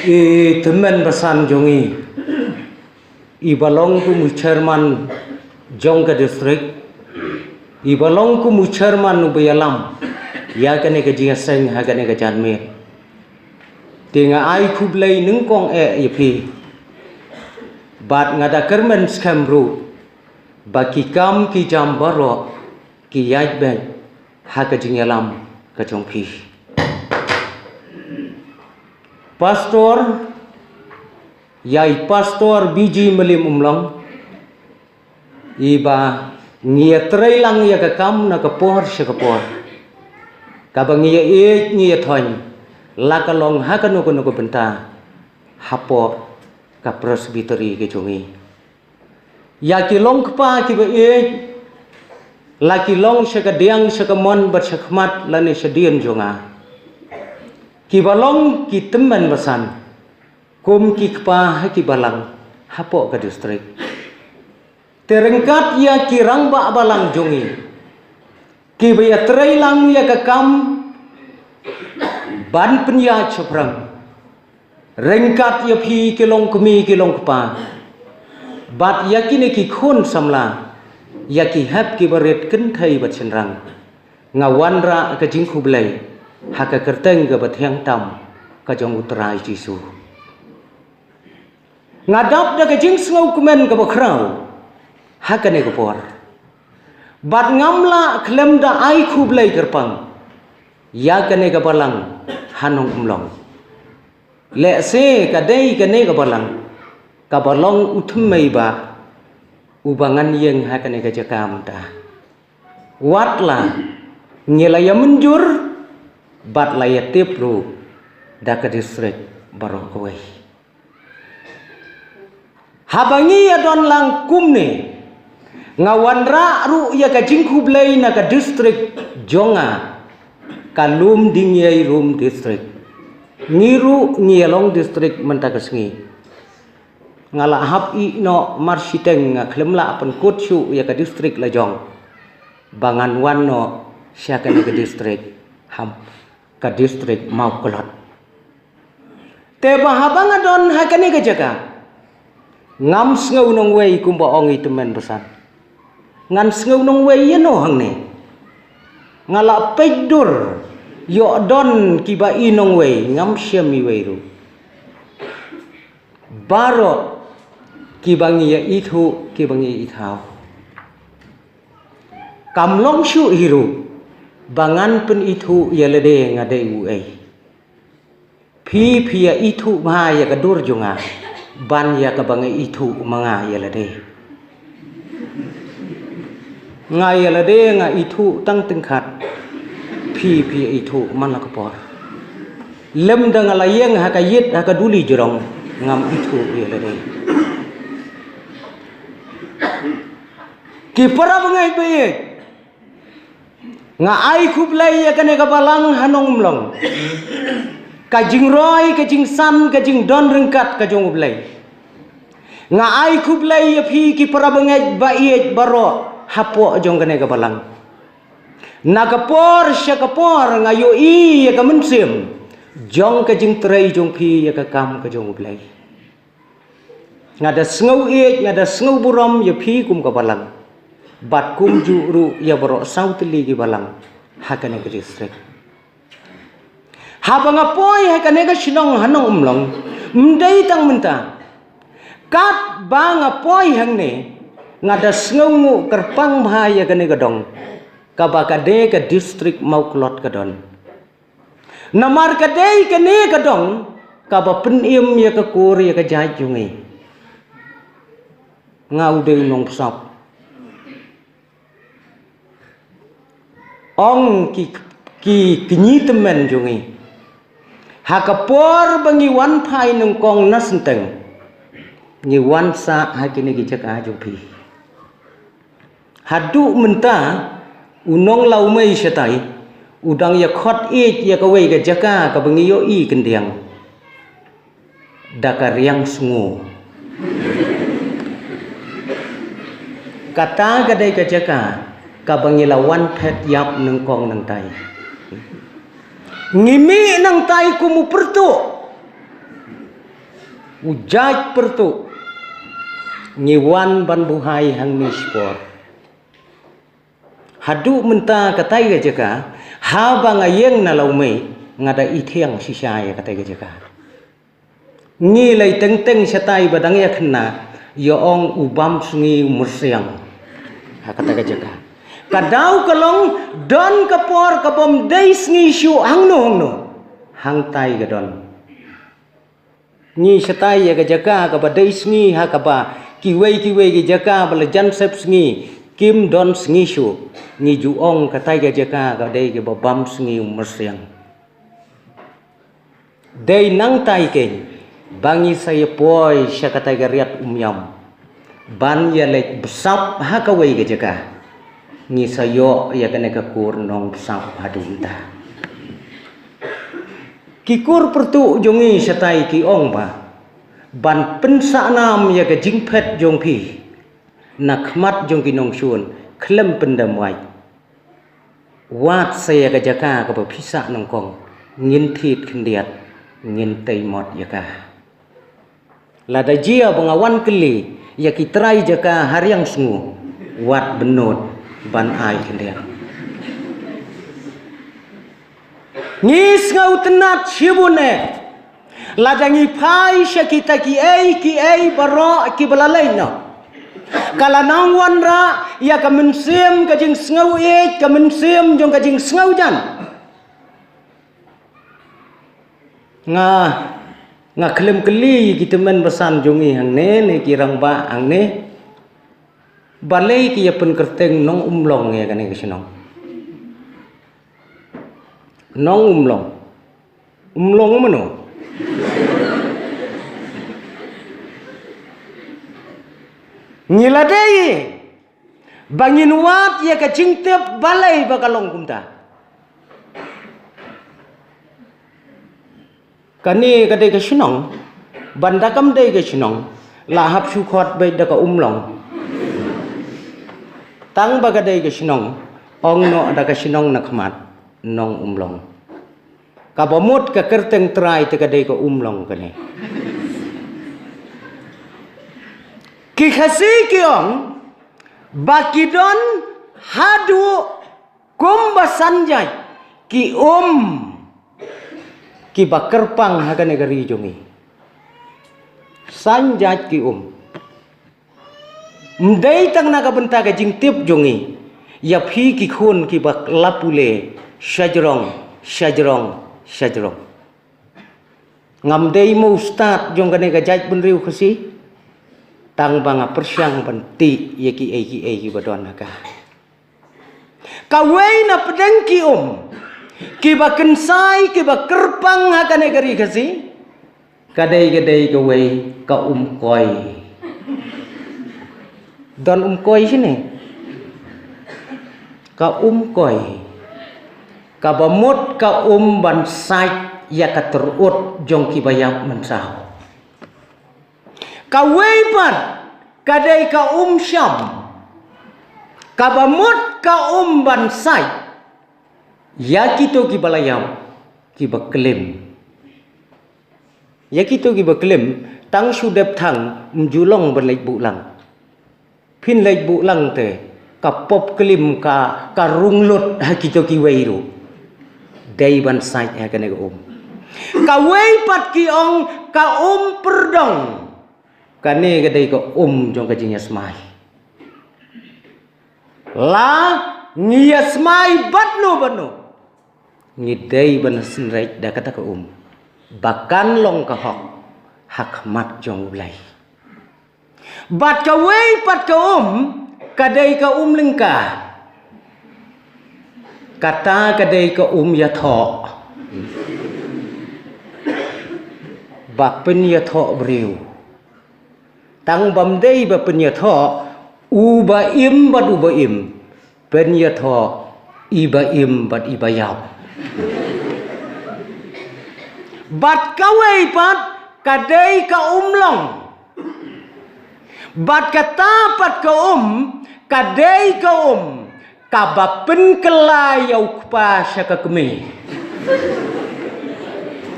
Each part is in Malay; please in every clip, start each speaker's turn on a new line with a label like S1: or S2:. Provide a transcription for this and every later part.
S1: teman besan jongi ibalong ku mu chairman jongga district ibalong ku mu chairman nu bayalam ya kane ka jinga seng ha kane ka janme tinga ai kublai nungkong yapi bat ngada kermen skamru baki kam ki jam baro ki yai ben ha ka jinga lam ka jongpi pastor yai pastor biji melim umlong iba ngia trailang ya ka kam na ka por sha ka por ka bang ngia thon la ka long ha ka no ko benta hapo ka presbytery ke jongi ya ki long pa ki ba la ki long sha ka diang sha ka mon ba sha khmat la ne sha dien jonga ki balong ki teman besan kum ki kpa ki balang hapo ka district terengkat ya ki rang ba balang jongi ki ba trailang ya ka kam ban penya choprang rengkat ya phi ki long kmi ki long kpa bat ya ki ne ki khon samla ya ki hap ki baret ken thai bat chenrang ngawan ra ka jing khublai haka kerteng ke bathiang tam ka jong utrai jisu ngadap da ke jing sngau kumen ke bakrau haka ne ke por bat ngamla klem da ai khublai kerpang ya ke ne ke balang hanong umlong le se ka dei ke ne ke balang ka balong uthmei ba ubangan yeng haka ne ke jakam da watla ngela ya menjur bat laya tepru daka district barokoi habangi ya don lang kumne ngawan ra ru ya ka jingku blai na ka district jonga kalum dingyai room district ngiru ngialong district mentakasngi ngala hap I no marsiteng khlemla pan kotsu ya ka district la jong bangan wan no sya ka district ham ka district mau kolot te bahabang adon hakane ka jaga ngam sngau nong wei kumba ongi temen besan ngan sngau nong wei yeno hangne ngala pedur yo don kiba inong wei ngam syami wei ru baro kibangi ya itu kibangi ithau kamlong syu hiru bangan pen itu ya lede ngade uai phi ya itu ma ya kadur jonga ban ya ka bangai itu manga ya lede ngai ya lede nga itu tang tengkhat phi ya itu man la kapor lem dang la yeng ha ka yit ha ka duli jorong ngam itu ya lede ki para bangai be nga ai khublai ya kane ka balang hanong mlong kajing roi kajing san kajing don rengkat kajong ublai nga ai khublai ya phi ki para bangai ba iet baro hapo jong kane ka balang nakapor sya kapor nga yo I ya ka mensim jong kajing trai jong phi ya ka kam kajong ublai ngada sngau iet ngada sngau buram ya phi kum ka balang bat kum juru ya baro sautli gi balang hakane ke district habanga poi hakane ka sinong hanong umlong mdai tang menta kat banga poi hangne ngada sngongu kerpang bahaya kane gadong kabakade ka district mau klot kadon namar kade kane kadong kaba penim ya ka kur ya ka jai jungi ngau de nong sap ong ki kinyi temen jungi hakapor bangi wan phai nung kong nasenteng ni wan sa hakini ki jaka jupi hadu menta unong lau mai setai udang ya khot it ya ka wei ka jaka ka bangi yo I kendiang dakar yang sungu kata gadai ka jaka kabangi lawan pet yap nang kong nang tai ngimi nang tai kumu pertu ujaj pertu ngiwan ban buhai hang ni spor hadu menta katai ga jaka ha bang ayeng na lau mei ngada ithiang sisa ya katai ga jaka ngi lai teng teng satai badang ya khna yo ong ubam sungi mursiang ha katai ga jaka kadau kalong don kapor kapom dei sngi shu hang no hang tai ga don ni satai ya ga jaka ka ba dei sngi ha ka ba kiwei ki jaka bala jan sep sngi kim don sngi shu ni ju ong katai ga jaka ga dei ga babam sngi mersiang dei nang tai ke bangi saya poi sya katai ga riat umyam ban ya lek besap ha ka wei ga jaka ni sayo ya kene ka kur nong besap hadunta kikur pertu jongi satai ki ong ba ban pensa nam ya ka jingpet jong pi nak mat jong ki nong shun klem pendamai wat saya ka jaka ka pisa nong kong ngin thit khndiat ngin tei mot ya ka la da jia bangawan keli ya ki trai jaka hariang sungu wat benot ban ai khndiat ngis ngau tenat shibune ladangi pai syakita ki ai baro ki balalai no kala nangwan ra ya ka mensem ka jing sngau ka mensem jong ka jing sngau jan nga klem keli kita men besan jongi hang ne ki rang ba ang ne balai ki ya pen kerteng nong umlong ya kan ke senong nong umlong mano ngiladai bangin wat ya ka cingtep balai bakalong kumta kani kadai ka sinong banda kam dai ka sinong lahap syukhot bai da ka umlong tang bagadai ka sinong ong no da ka sinong nakmat nong umlong kabamut ka kerteng trai te kadai ka umlong kani ki khasi kiong bakidon hadu kumba sanjay ki ki bakerpang haga negari jongi sanjay ki mdei tang naga benta ka jingtip jongi ya phi ki khun ki bak lapule syajrong ngamdei mo ustad jong ka nega jaj benriu khasi tang banga persyang benti ya ki badon naga kawai na pedeng ki ki bakensai ki bakerpang haga negari khasi kadai kawai ka koi don koi sini ka koi ka bamut ka ban sai ya ka terut jong ki bayap mensau kawai pan kadai ka syam ka bamut ka ban sai ya kito ki balayam ki baklem ya kito ki baklem tang sudep thang mjulong berlek bulang phin lek bulang te ka pop klim ka runglut ha kito ki weiru dai ban sai ha kane ka wei pat ki ong ka perdong kane ka dai ka jong ka jinyas mai la ngiyas mai batno ngidai ban senrek da kata ka bakan long ka hak mat jong ulai bat ka wei pat ka kadai ka lengka kata kadai ka ya tho bak pen ya tho briu tang bam dei ba pen ya tho uba im pen ya tho iba im bat iba yap bat kawai pat kadai ka long bat kata pat ka kadai ka kabapen kelai au kpa syaka kemi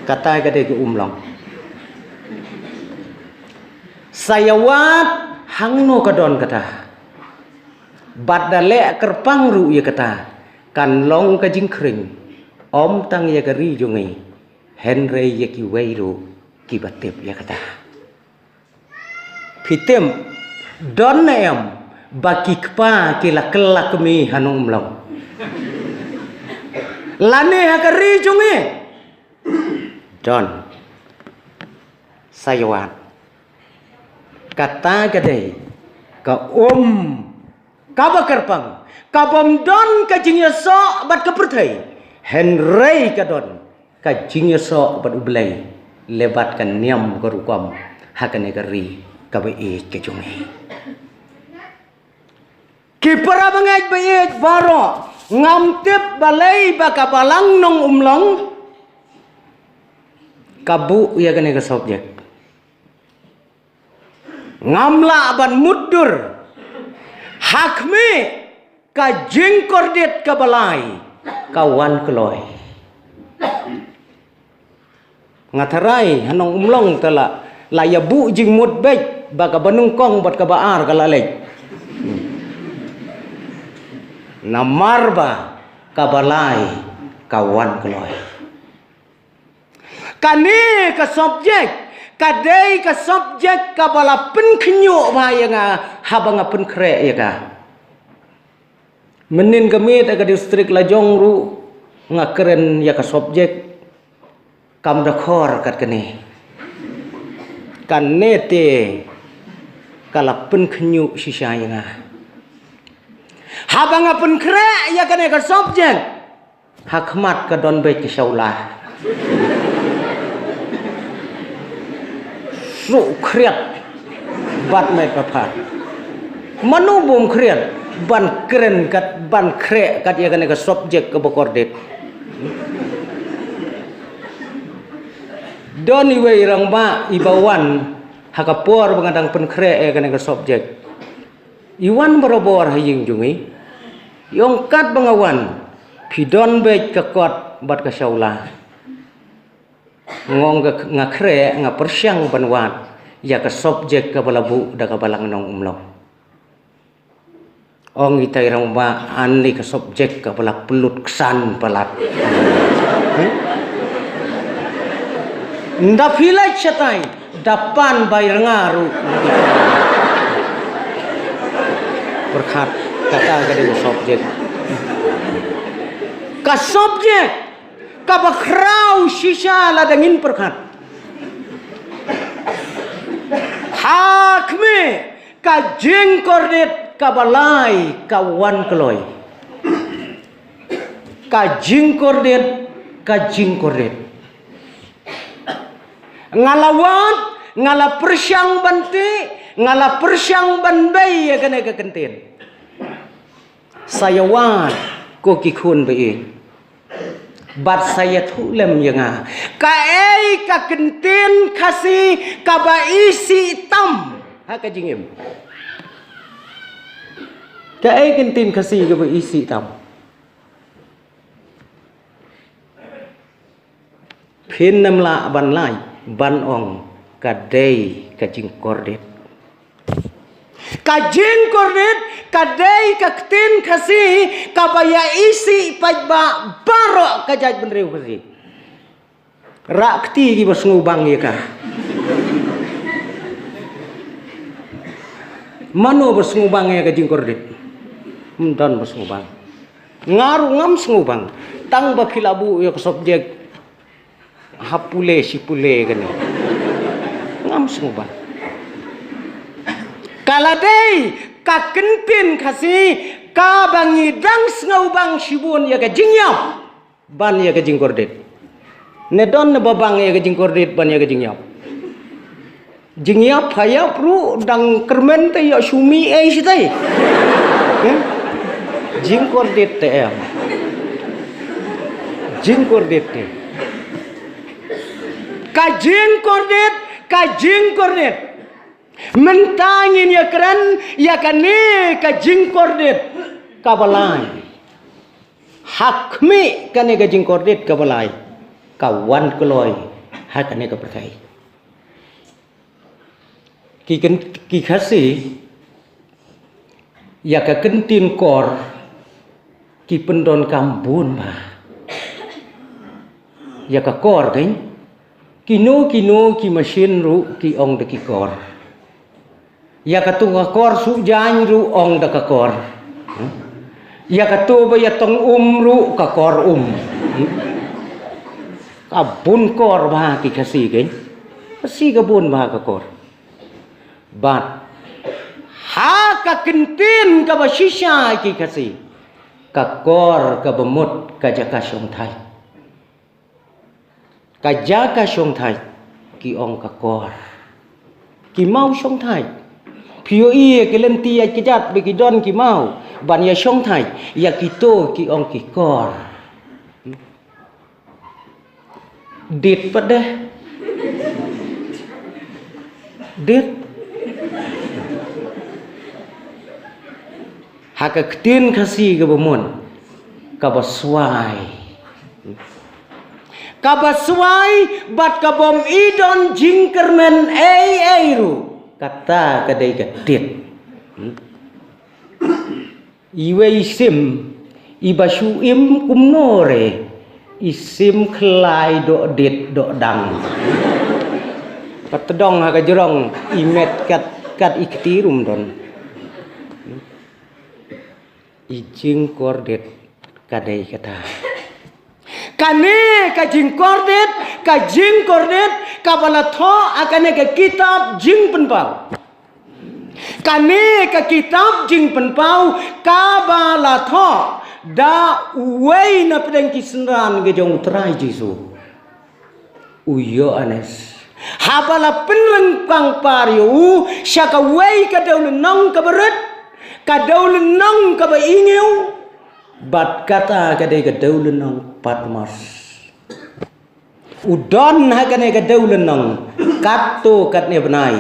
S1: kata kadai ka long sayawat hangno kadon kata badale kerpang ru ya kata kan long ka jingkring om tang ya kari jungi henry ya ki weiru ki batep ya kata pitem don em baki kpa ki lakelak mi hanung mlong lane ha kari jungi don sayawat kata kadai ka kaba kerpang kabam don ka jingya so bat ka perthai henry ka don ka jingya so bat ublai lebat kan niam ka rukom hakane kari ka be ka jungi ki para bangai be baro ngam tip balai ba ka balang nong umlong kabu ya kane ka subjek ngamla ban mudur hakme ka jingkordet ka balai kawan keloy ngatarai hanong umlong tala layabu jing mut bek baka banungkong bat ka baar ka lalek namarba ka balai kawan keloy kani ka subjek kadai ka subjek ka bala pen kenyo bahaya nga habang pen kre ya ka menin kami ka distrik Lajong ru nga keren ya ka subjek kam dakhor kat kene kan nete kala pen kenyo sisa ya nga habang pen kre ya kane ka subjek hakmat ka don be ki saulah su kriat bat mai papat manu bom kriat ban keren kat ban kre kat ya kan ka subjek ke bokordet doni we rang ba ibawan hakapor bangadang pen kre ya kan ka subjek iwan barobor haying jungi yong kat bangawan pidon be ka kot bat ka saulah ngong nga kre nga persyang banwat ya ka subjek ka balabu da ka balang nong umlong ong itai rang ba ani ka subjek ka bala pelut ksan palat nda filaj chatai dapan bai rangaru berkhat kata ka de subjek ka subjek kabakrau sisa la dangin perkat hakme ka jingkordet kabalai kawan keloy ka jingkordet ngalawat ngala persyang banti ngala persyang banbay ya kene ka kentin sayawat ko kikun be bat saya tulem yang ka kentin kasih ka ba isi tam ha ka jingim ka kentin kasih ka ba isi tam phin nam la ban lai ban ong ka dei ka jingkordet kajin kordet kadai kaktin kasih kabaya isi pajba baro kajaj benreu kasih rakti ki basngubang ya ka mano basngubang ya kajin kordet dan basngubang ngaru ngam sngubang tang bakilabu ya subjek hapule sipule kan ngam sngubang kaladei ka kentin kasih ka bangi dang sngubang sibun ya ka jingyap ban ya ka jingkordet ne don ne babang ya ka jingkordet ban ya ka jingyap hayap ru dang kermen te ya sumi sitai jingkordet te em jingkordet te ka jingkordet mentangin ya keren ya kane ka jingkordet kabalai hakme kane ka jingkordet kabalai kawan keloy hakane ka perkai ki khasi ya ka kentin kor ki pendon kambun ba ya ka kor kan kino ki mesin ru ki ong de ki kor ya ka tu ka kor su jan ru ong de ka kor ya ka tu ba ya tong ru ka kor ka bun kor ba ki khasi kan khasi ka bun ba ka kor bat ha ka kentin ka ba shisha ki khasi ka kor ka bemut ka jaka song thai ka jaka song thai ki ong ka kor ki mau song thai phio i ke lenti ya ki jat be ki don ki mau ban ya song thai ya ki to ki ong ki kor dit pada dit haka ketin khasi ke bemun ka baswai bat ka bom idon jingkermen ru kata kadai ketit iwe isim ibasu im kumnore isim kelai do dit do dang patedong haka jerong imet kat iktirum don ijing kordet kadai kata kane ka jing kordet ka bala tho akane ka kitab jing penpau kane ka kitab jing penpau ka bala tho da uwei na pedang kisenran ke jong trai jisu uyo anes habala penleng pang pariu syaka wei ka daul nong ka beret ka daul nong ka ba ingeu bat kata ka dei ka daul nong patmas udon ha ka ne ka daul nong kato kat ne benai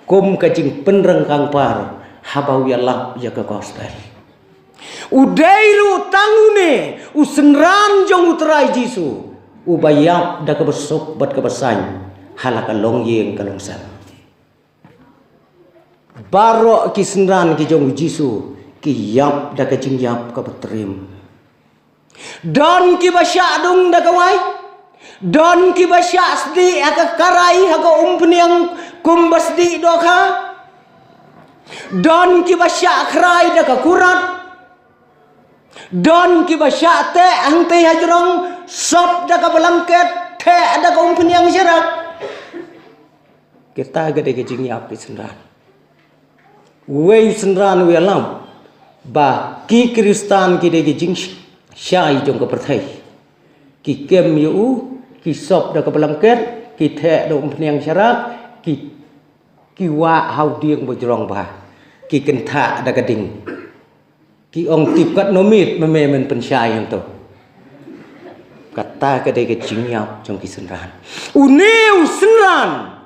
S1: kum ka jing penreng kang par habau ya lap ya ka gospel udairu tangune usenran jong utrai jisu ubayap da ka besok bat ka besang halaka long yeng ka long san baro kisenran ki jong jisu ki yap da ka jing yap ka betrim don ki basya dung da ka wai don ki basya sdi aka karai haka umpniang kumbasdi doka don ki basya khrai da ka kurat don ki basya te angte hajrong sop da ka belangket te da ka umpniang jarak kita gede ke jing yap kisenran wei senran we alam ba ki kristan ki de ke jing syai jong ka perthai ki kem yu ki sop da ka belangket ki the do umpniang jarak ki wa hau dieng bo jrong ba ki kentha da ka ding ki ong tip kat nomit me men pen syai yang to kata gede ke jing yap jong kisenran uneu senran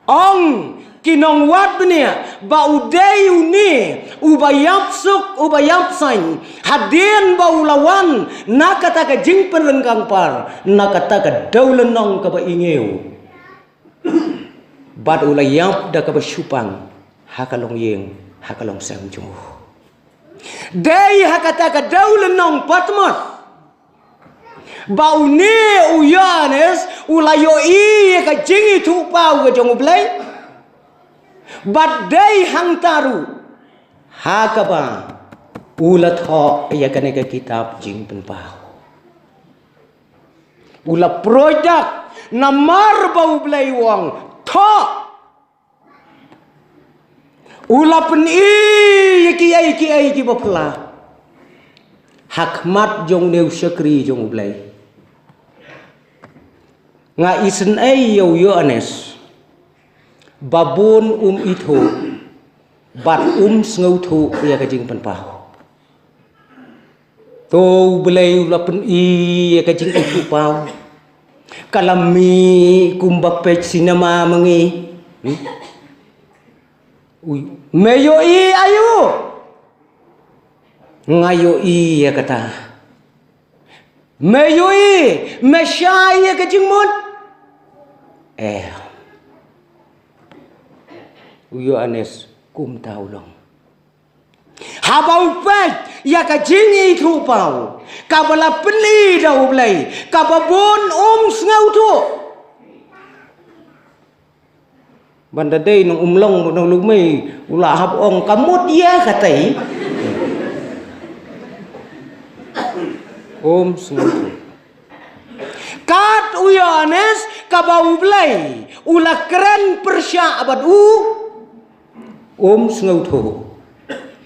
S1: ong kinong wat benia ba udai uni ubayap suk ubayap sain hadien ba ulawan nakata ka jing penrengkang par nakata ka daulenong ka ba ingeu bat ulayap da ka ba syupang hakalong yeng hakalong sang jung dei hakata ka daulenong patmos bau ne uyanes ulayo i ka jingi tu pau ke jong blai badai hang taru hakaba ulat ho ya kane ka kitab jing pen pau ula produk namar bau blai wang tho ula pen i ki bapla hakmat jong neu syakri jong blai nga isen yo anes babun itu bat sngau thu ya ka jing pen pau to belai lapen i ya ka jing itu pau kalami kumba pech sinama mengi meyo i ayu ngayo i ya kata meyo i mesyai ya ka jing mut uyo anes kum tau long habau pet ya ka jingi thu pau ka bala peli dau blai ka babon sngau tu banda dei nong long nong lumei ula hab ong kamut ya katai sngau tu kat uyanes ka bau blai ula keren persya abad sngau tu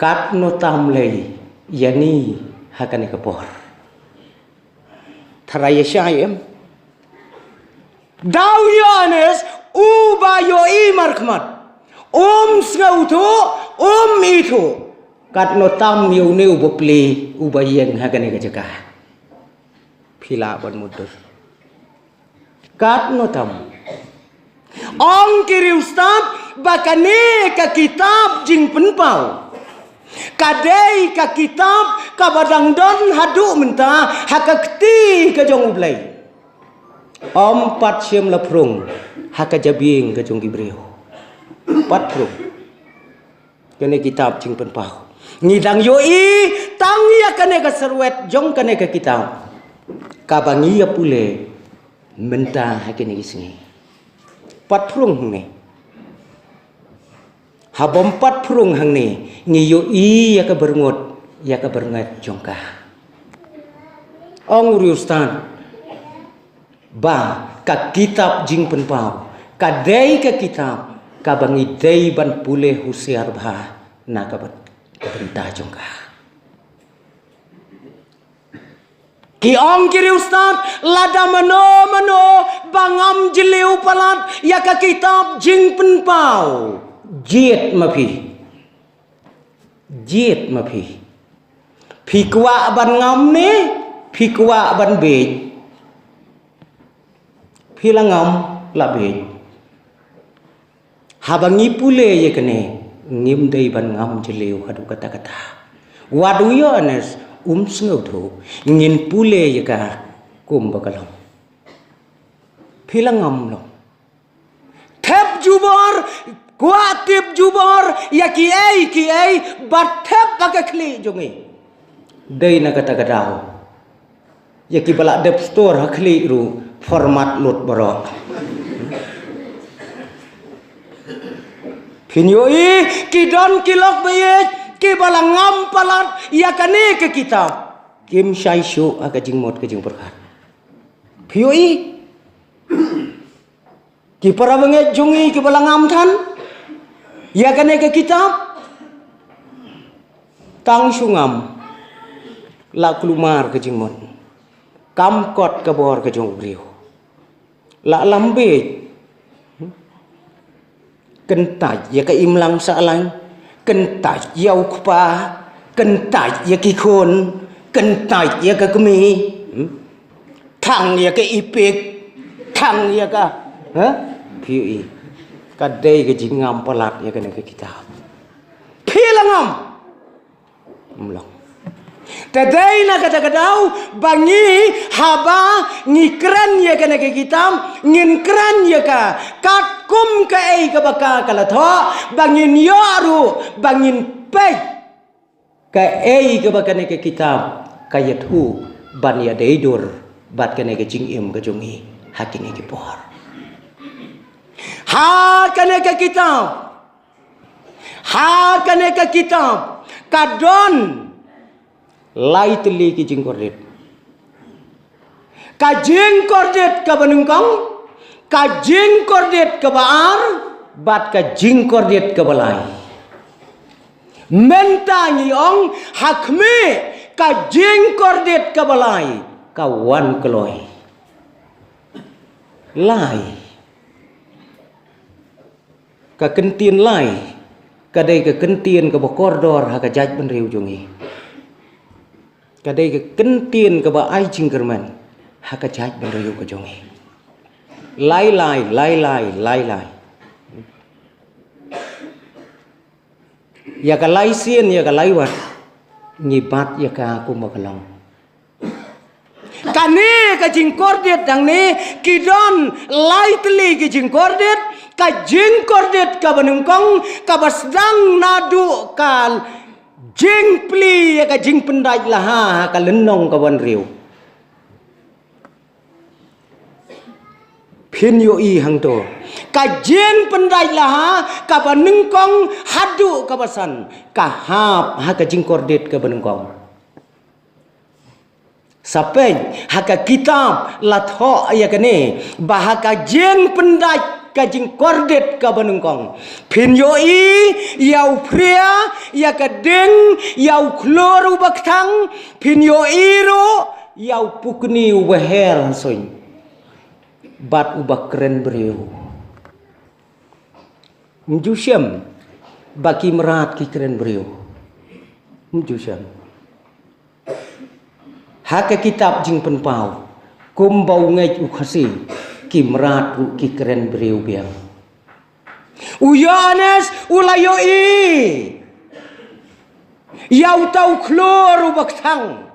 S1: kat no tam lei yani hakane kapor tharaya syayem dau yanes uba yo imarkmat sngau tu itu kat no tam yo ne ubopli uba yang hakane kajaka phila ban mudur kat no tam ong kiri ustad bakane ka kitab jing penpau kadai ka kitab ka badang don hadu menta hakakti ka jong ublai pat siam la prung hakajabing ka jong gibreo pat prung kene kitab jing penpau ngidang yoi tang ya kane ka serwet jong kane ka kitab ka bangi ya pule menta hakene gisni pat prung ne habom pat prung hang ni ngiyo ya ka berngot ya ka berngat jongka ong riustan ba ka kitab jing penpau ka dei ka kitab ka bangi dei ban pule husiar bha na ka benta jongka ki ong kiri ustad lada mano bangam jeliu palat ya ka kitab jing penpau jiet mapi phikwa ban ngam ne phikwa ban be phila ngam la be habangi pule ye kene ngim dei ban ngam jeleu hadu kata wadu yo anes sngau thu ngin pule ye ka kum bakalong phila ngam lo thep jubar Kuat tip jubor ya kiai bathep pakakli jongi dei na kata kadau ya ki bala dep store hakli ru format lot borok pinyoi ki don kilok baye ki bala ngam palat ya kane ke kitab kim sai shu aga jingmot ke jing berkat pinyoi ki para banget jongi ki bala ngam than ya kane ke kitab tang sungam la klumar ke jingmon kam kot ke bor ke jong brio la lambe kentaj ya ke imlang salang kentaj yau kpa kentaj ya ki khon kentaj ya ke kemi thang ya ke ipik thang ya ka piu kadai ke jingam palat ya kena ke kitab pilangam mlong tadai na kata kadau bangi haba ngikran ya kena ke kitab nginkran ya ka katkum ka ei ka baka kala tho bangin yaru bangin pe ka ei ka baka ne ke kitab kayathu ban ya deidur bat kena ke jingim ka jongi hakine ke por ha kane ka kitab kadon lai teli ki jingkordet ka jingkordet ka banungkong ka jingkordet ka baar bat ka jingkordet ka balai mentangi ong hakme ka jingkordet ka balai ka wan keloi lai ka kentien lai kadai ka kentien ka bokordor ha ka jaj ban riu jongi kadai ka kentien ka ba ai jingkerman ha ka jaj ban riu ka jongi lai ya ka lai sien ya ka lai wat ngibat ya ka ku makalong kane ka jingkordet dang ne kidon lai teli ki jingkordet ka jing kordet ka banungkong ka basdang nadu kal jing pli ka jing pendai laha ka lenong ka wan riu phin yo i hang to ka jing pendai laha ka banungkong hadu ka basan ka hap ha ka jing kordet ka banungkong Sapeng haka kitab latho ya kene bahaka jeng pendai kajing kordet ka banungkong phin yo i yau pria ya ka deng yau kloru baktang phin yo iro yau pukni weher soin bat ubak keren breu mjusyam baki merat ki keren breu mjusyam haka kitab jing penpau kum bau ngai u khasi kimrat u ki keren breu biang uyanes ulayo i yau tau klor u baktang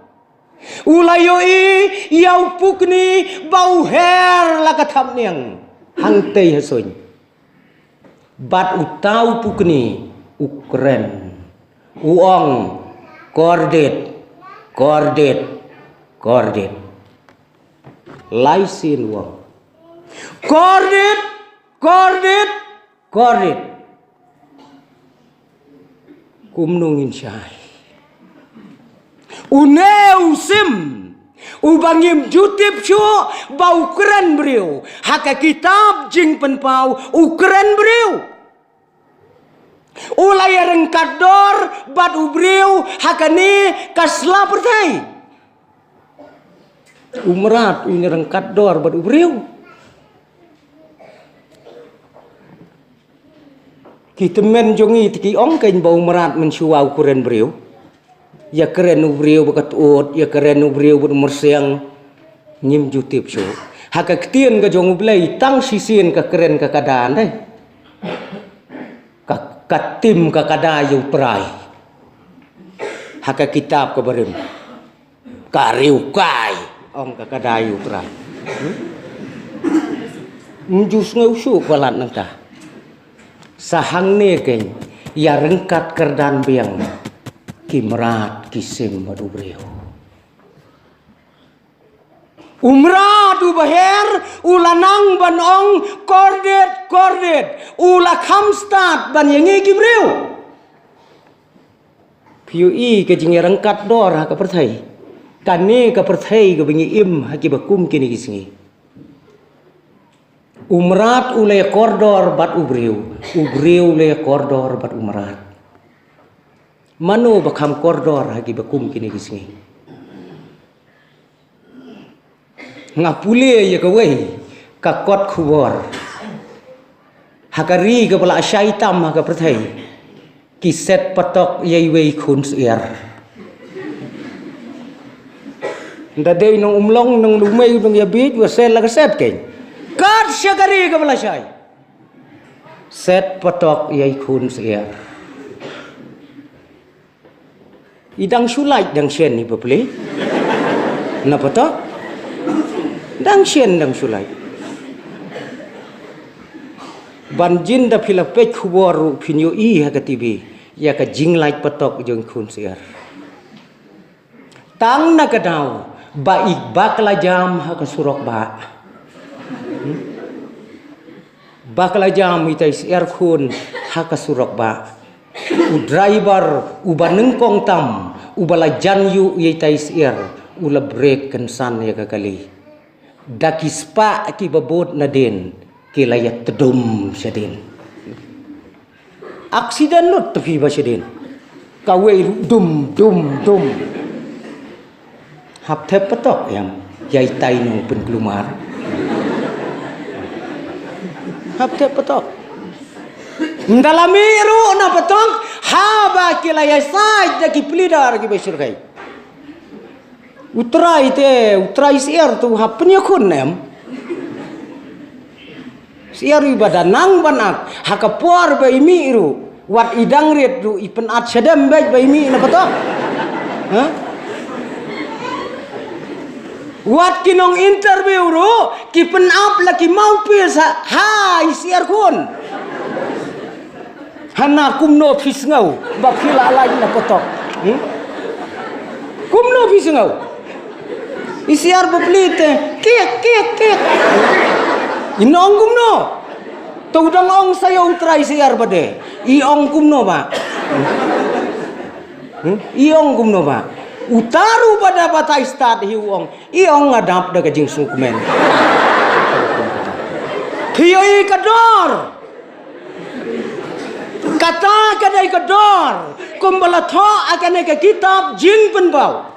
S1: ulayo i yau pukni bau her la katham niang hang tei hasoin bat u tau pukni u keren uong kordet laisin wang kordet kumnungin syai uneu sim ubangim jutip syu bau keren breu haka kitab jing penpau ukeren breu ulai rengkat dor bat ubreu haka ni kasla pertai umrat ini rengkat dor bat ubreu kita men jongi tiki ong kain bau merat mensuau keren breu ya keren ubreu bakat ut ya keren ubreu bat mersiang nyim jutip syu haka ketien ka jong ublei tang sisien ka keren ka kadaan dai katim ka kadayu prai haka kitab ka barim kariu kai ong ka kadayu prai mjus ngau su balat nang ta sahang ne ken ya rengkat kerdan biang kimrat kisim madu breu umrah du baher ulanang banong kordet ula khamstat ban yengi gibreu piu i ke jing rengkat dor ha ka perthai kane ka perthai ka bingi im ha ki bakum kini kisingi umrat ule kordor bat ubreu le kordor bat umrat mano bakam kordor ha ki bakum kini kisingi ngapule ya kawai kakot kuwar hakari ke pala syaitam haka perthai kiset patok yai wei khun siar ndadei nong umlong nong lumei nong yabit wa sel la set ken kat syakari ke pala syai set patok yai khun siar idang sulai dang syen ni beple na patok dang syen dang sulai banjin da phila pe khuboru phinyo i ha ka tibi ya ka jinglai patok jong khun siar tang na ka dau ba ik bakla jam ha ka surok ba bakla jam itai siar khun ha ka surok ba u driver u banengkong tam u bala janyu itai siar u la break kensan ya ka kali dakispa ki babot na din kilayat tedum syadin aksiden not tepi ba syadin kawe dum hap thep patok yang yai tai nong pen klumar hap thep patok ndalami ru na patok ha ba kilayat sai daki plidar ki besur kai utrai siar tu hapnya khun nem siar ibadah nang banak hakapor ba imi ru wat idang ret ru ipen at sedem ba imi na patok ha wat kinong interview ru kipen up laki mau pisa hai siar khun Hana kumno pisngau bakila lain na kotok. Kumno pisngau. Isiar beplite kek. Inong kumno. Tudang ong sayo utray siar bade. Iong kumno ba? Iong kumno ba? Utaru pada batai start hiuong. Iong ngadap da kajing sukmen. Kiyoi kador. Kata kadai kador. Kumbala tho akan ke kitab jing penbau.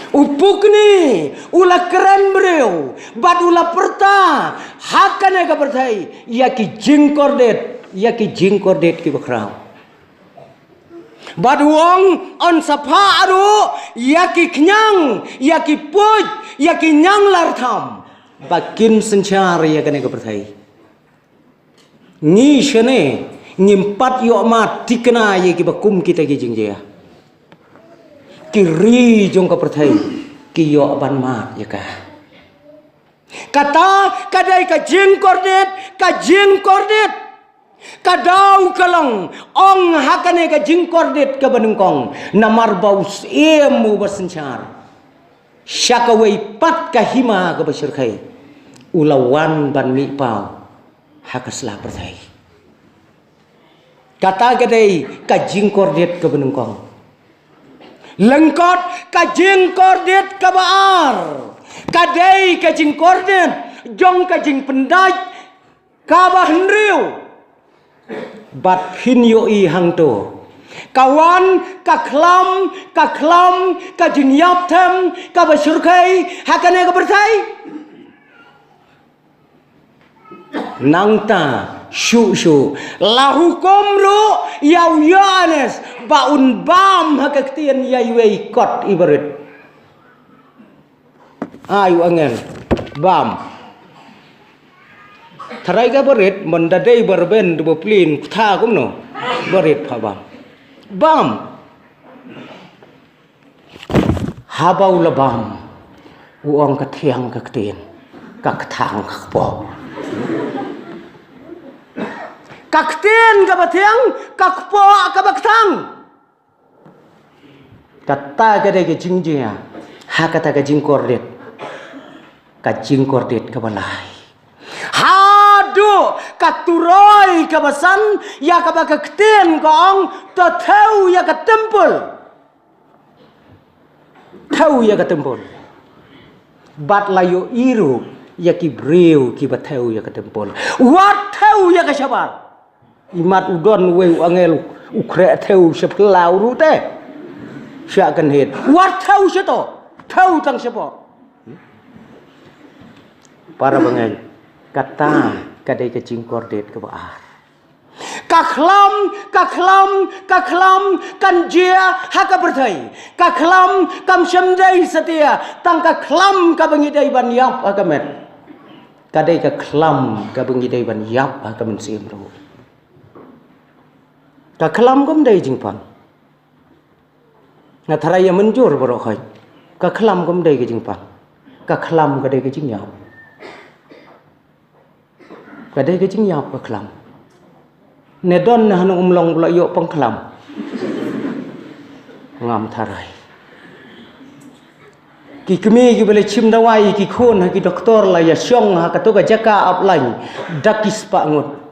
S1: Upuk ni ula keren breu. Bad ula perta. Hakan ke pertai. Ia ki jing kordet. Ia ki jing kordet ki bakrau. Bad wong on sapa aru. Ia ki kenyang. Ia ki puj. Ia ki nyang lartham. Bakin sencar ia kena ke pertai. Ni shene. Ngimpat yo mat tikna ye ki bakum kita ki jing dia. Kiri jong ka perthai ki yo ban mat ye ka. Kata kadai ka jing kordet kadau kalang ong hakane ka jing kordet ka banungkong namar baus emu basencar. Syakawai pat ka hima ka basirkai ulawan ban mi pau hakaslah perthai. Kata kadai kajing kordet ke benungkong. Lengkot kajing kordet ke baar. Kadai kajing kordet. Jong kajing pendai. Kabah hendriu. Bat hin yoi hang to. Kawan kaklam kajing yaptem kabasyurkai hakane kebertai. Nangta syu la hukum ru yau yanes baun bam hakaktian yaiwei kot ibarat ayu angel bam tharai ka barit mandadai barben do plin tha kumno barit pha bam habau la bam uang ka thiang kaktian kak thang po. Kakten kabatang kakpo kabaktang. Kata kadai ke jingjia, ha kata ke jingkordet, kajing kordet kabalai. Hadu katuroi kabasan ya kabakakten kaong tatau ya katempul. Tau ya katempul. Bat layo iru ya kibreu kibatau ya katempul. Wat tau ya kasyabar. Imat udon weu angel ukre theu seplau rute sya kan het wat theu seto theu tang sepo para bangai kata kadai ke jingkordet ke baar kaklam kan jia haka berthai kaklam kam semdai setia tang kaklam ka bangidai ban yap akamet kadai kaklam ka bangidai ban yap akamen siemro. Kaklam kom dai jingpan. Ngatharaya menjur borokhai. Kaklam kom dai ke jingpan. Kaklam kadai ke jingyap. Kadai ke jingyap kaklam. Nedon na hanung umlong bula yo pangklam. Ngam tharai. Ki kemi ki bele chim dawai ki khon ha ki doktor la ya syong ha ka to ka jaka aplain dakis pa ngut.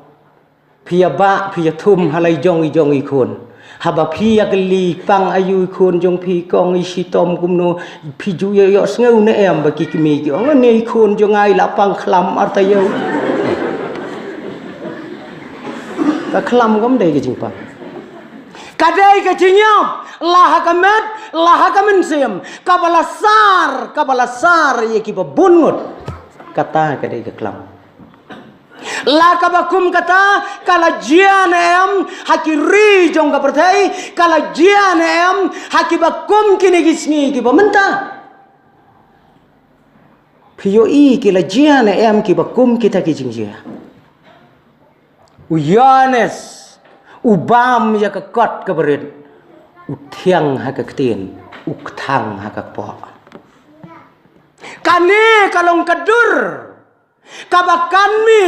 S1: Pia ba pia thum halai jong i khon haba pia kali pang ayu khon jong pi kong i sitom kumno pi ju yo sneu ne em ba ki kemi ki ong ne khon jong ai la pang khlam artayo ka khlam gom dei ke jingpa kadai ke jinyam lah hakamen sem kabalasar ye ki babungut kata kadai ke khlam. La kabakum kata kala jian em hakiri jong ka perthai kala jian em hakibakum kini gisni ki bamenta POE kila jian em ki bakum kita ki jingjia uyanes ubam ya ka kot ka berit uthiang ha ka ktin ukthang ha ka po kane kalong kadur kabakan mi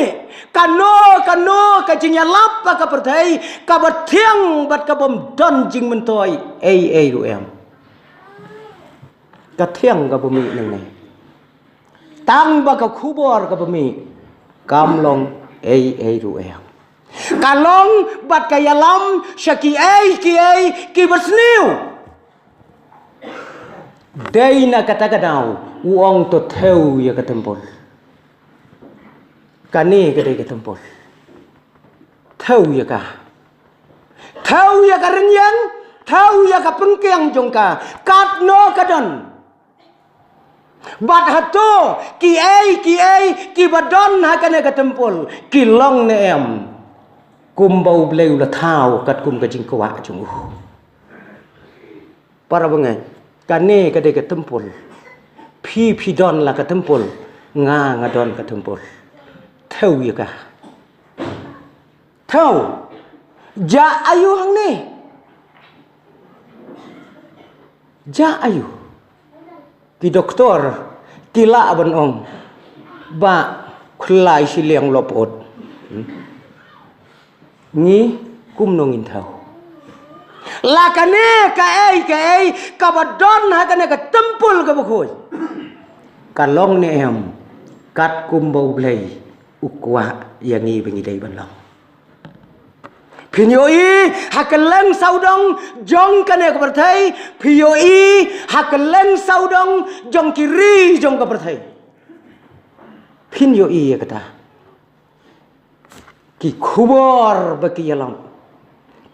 S1: kano kajinya lap ka perthai kabat thiang bat kabom don jing mentoi ai ru em ka thiang ka bumi nang nei tang ba ka khubor ka bumi kam long ai ru em kalong bat ka yalam shaki ki basniu Daina kata kadau uang to theu ya katempol kani kadai katempol theu ya ka renyang theu ya ka pengkeng jongka kat no kadon bat hato ki badon ha kane katempol ki long ne em kumbau bleu la thau kat kum ka jingkwa jungu para bengai kane kadai katempol pi don la katempol nga don katempol theu ya ka theu ja ayu hang ni ja ayu ki doktor kila ban ong ba khlai si liang lopot ni kum nongin thau la kane ka ai ka badon ha kane ka tempul ka bkhoi ka long ne em kat kum bau blei ukwa yang ni bengi dai ban long Phinyoi hakeleng saudong jong kane ka perthai phioi hakeleng saudong jong kiri jong ka perthai phinyoi kata ki khubor ba ki yalam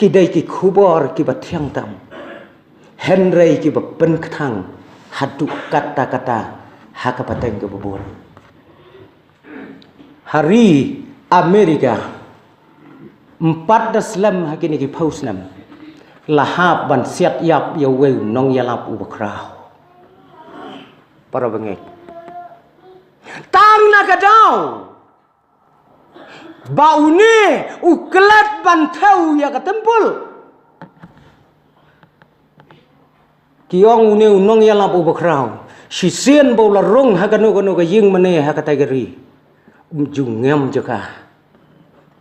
S1: ki dai ki khubor ki ba thiang tam henrei ki ba pen khang hadu kata hakapateng ke bubur hari Amerika 4 Islam hakini ki pausnam lahap ban siat yap ya weu nong yalap ubakrau para bengek tang na kadau bau ni uklet ban theu ya katempul kiong une nong yalap ubakrau si sien bau la rong hakano ka ying mane hakatagari jung ngem jaka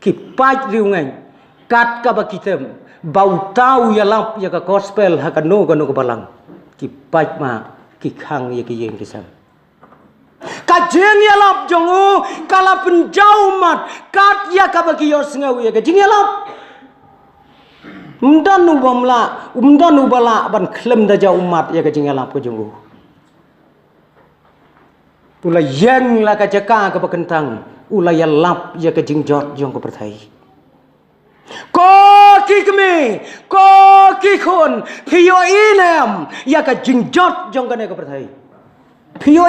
S1: ki paj riu ngai kat ka bakitem bau tau ya lap ya ka gospel hakano ka balang ki paj ma ki khang ya ki yeng kisam ka jeng ya lap jongu kala penjau mat kat ya ka baki yo sngau ya ka jeng ya lap umdan ubala ban klem da ja umat ya ka jeng ya lap ko jongu ula yang la ka jaka ka bakentang ula ya lap ya ka jingjot jong ko perthai ko ki khon phiyo inem ya ka jingjot jong ka ne ka perthai phiyo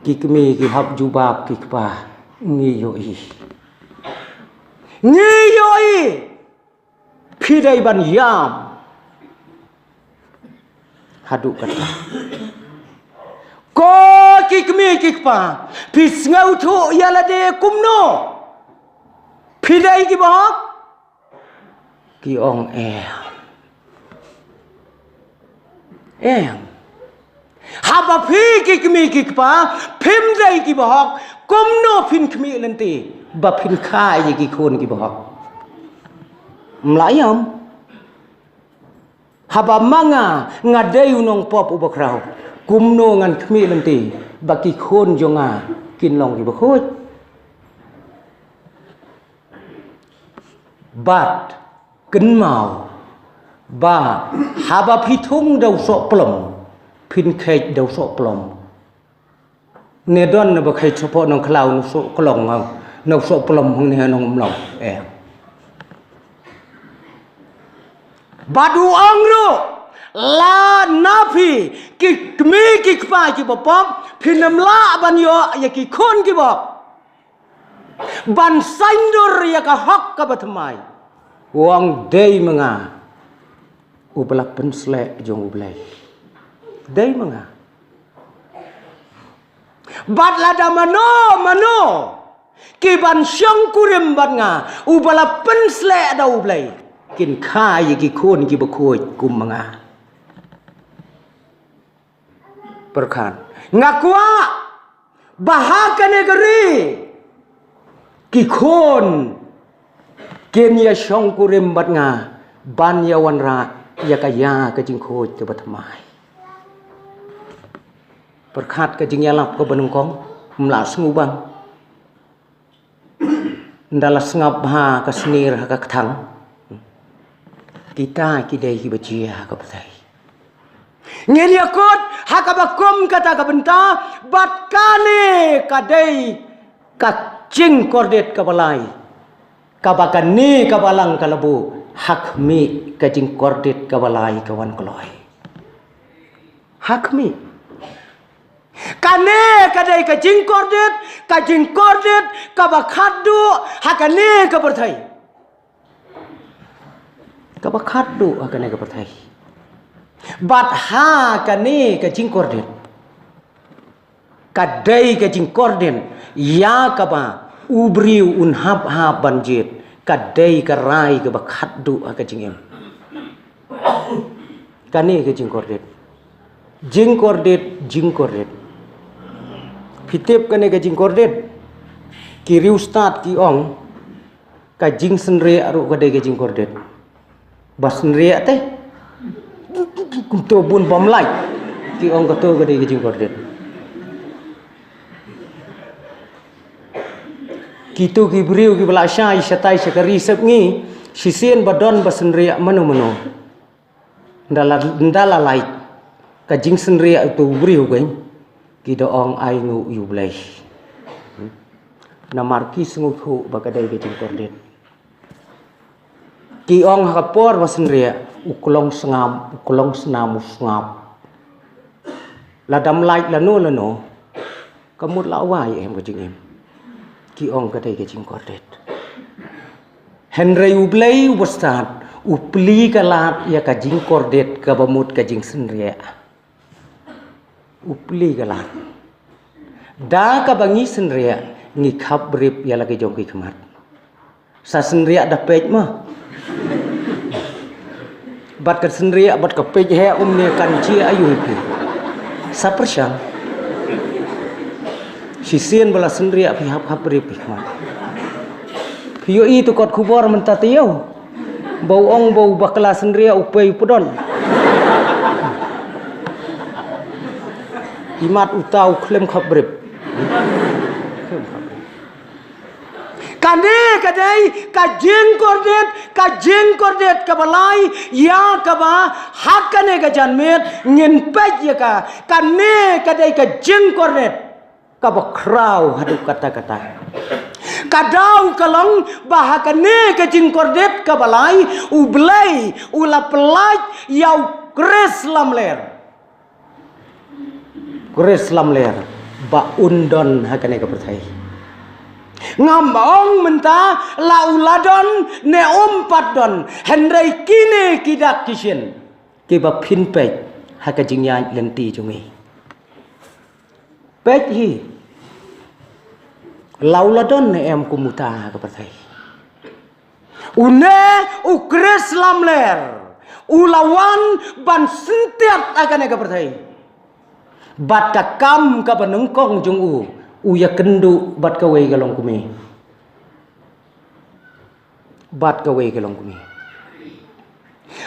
S1: ki hab jubab ki pa ngi yo phi dai ban yam hadu kata ko ki pa pis ngau thu yala de kumno phidai ki bahak ki ong em haba phi ki pa phim dai ki bahak kumno phin khmi lenti ba phin khai ki khon ki bahak mlayam haba manga ngadai unong pop ubakrau kumno ngan khmi lenti baki khon jonga kin long ki bakhoj bat kin mau ba haba phi thung dau so plom phin khej dau so plom ne don na ba khai chopo nong khlau no so klong ngau no so plom hong ne nong mlong badu angro la nafi ki kmi ki kpa ki bopop phinam la ban yo ya ki khon ki bop ban saindur ya ka hak ka batmai wang dei manga ublak pensle jong ublai dei manga bat lada mano ki ban syong kurim bat nga ubala pensle da ublai kin khai ki khon ki bakhoj kum manga perkhan ngakwa bahaka negeri kikon kenya syong kurim bat nga ban yawan ra ya kaya ka jing khoj ke batmai perkhat ka jing yalap ko banungkong mla sngubang ndala sngap ha ka snir ha ka thang kita kidai ki bajia ka batai ngel yakot ha ka bakom kata ka benta bat kane kadai ka jing kordet ka balai kabakan ni kabalang kalabu hakmi kajing kordet kabalai kawan koloi hakmi kane kadai kajing kordet kabakhadu hakane kaperthai kabakhadu hakane kaperthai bat ha kane kajing kordet kadai kajing kordet ya kaba ubriu unhab ha banjit kadai karai ke bakhadu ka jingem kane ke jingkordet pitep kane ke jingkordet kiri ustad ki ong ka jing senre aru kadai ke jingkordet bas senre teh to bun bomlai ki ong ka to kadai ke jingkordet kitu ki briu ki belasha isatai sekari sepngi sisien badon basenria mano ndala lai ka jing senria tu briu gain ki doong ai ngu yu blai namar ki sungu thu bakadai ke jing kordet ki ong hakapor basenria uklong senam ngap ladam lai lano kamut lawai em ke jing em ki ong kadai ke jing kordet henry ublai ubastad upli kalat ya ka jing kordet ka bamut ka jing senria upli kalat da ka bangi senria ngi khap rip ya lagi jong ki khamat sa senria da pej ma bat ka senria bat ka pej he ne kan chi ayu pi sa persyang sisien bala sendria pi hap rip hikmat pio itu kot kubor mentatiau bau bakla sendria upai pudon imat utau klem khabrip kane kadai kajing kordet kabalai ya kaba hakane ka janmet ngin pej ya ka kane kadai kajing kordet kabakrau hadu kata-kata kadau kalong bahakane kajing kordet kabalai ublai ula pelaj yau kres lamler ba undon hakane kaperthai ngambong menta lauladon ne patdon hendrai kine kidak kisien kiba phinpej hakajing ya lenti jungi pej hi lauladon ne em kumuta kaperthai une ukres lamler ulawan ban sentiat akane kaperthai bat ka kam ka banengkong jung uya kendu bat ka wei galong kumi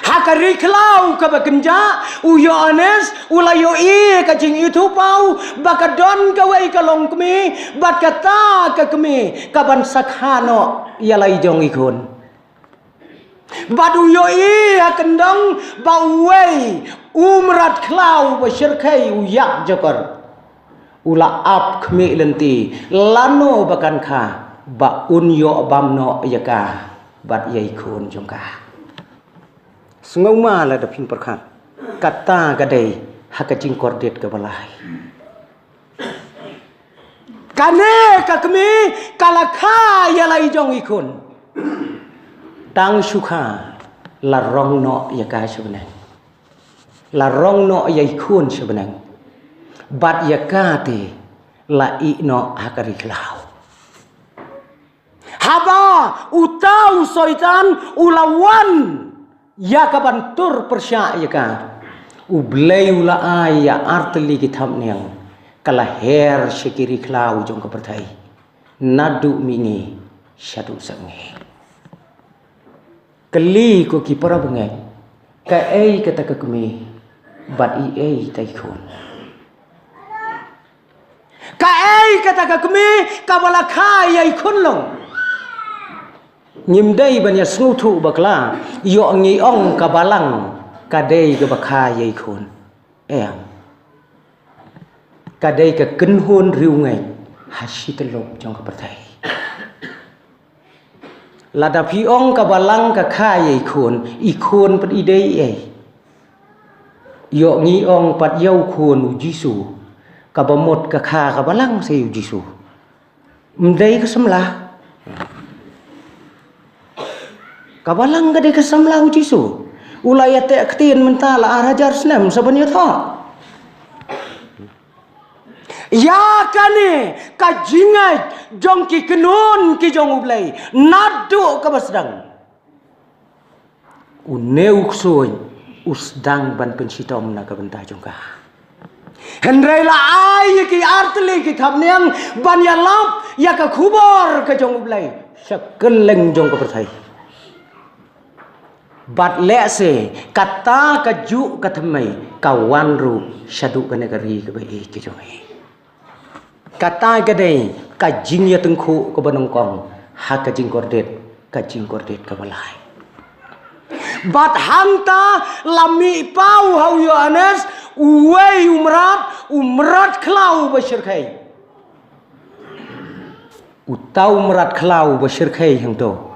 S1: hakari klau ka bakenja uyo anes ulayo ka jing itu pau bakadon ka wei galong kumi bat kata ka kumi ka ban sakhano yalai jong ikon badu yo kendang bawei umrat klau basyirkai uyak jakar ula ap khme lenti lano bakan kha ba unyo bamno yaka bat yai khon jongka sngoma la da phin perkhat kata gadai hakajing kordet ka balai kane kakme kalakha yalai jong ikon tang sukha la rong no yaka sebenang la rong no yai khon sebenang bat yakati la ino hakari klau haba utau soitan ulawan yakaban tur persya yaka ublay ula aya arteli kitab niang kalahir syekiri klau jong kepertai nadu mingi syadu sange keli ko ki para bengai ka ei kata ka kumi bat i ei tai khon ka ei kata ka kumi ka bala kha yai khon long nhim đây banya snu thu bakla yo ngi ong ka balang ka dei ka bakha yai khon em ka dei ka kin hon riu ngai hasitlok jong ka pertai lada phi ong ka balang ka kha yai khon i khon pat i dei ei yo ngi ong pat yau khon u jisu ka ba mot ka kha ka balang se u jisu mdei ka samla ka balang ka dei ka samla u jisu ulayate aktin mentala arajar snam sabanya tha ya kane ka jingai jong ki kenun ki jong ublai nadu ka basdang uneu ksoi usdang ban pensitom na ka benta jong ka henrei la ai ki artli ki thamnyang ban ya lap ya ka khubor ka jong ublai sakeleng jong ka perthai bat le se kata ka ju ka thamai ka wan ru syadu ka negari ka bai ki jong ai kata ka dei ka jing ya tengku ka banong kong ha ka jing kordet ka balai bat hanta lami pau hau Yohanes uwei umrat klau basir khai utau umrat klau basir khai hang to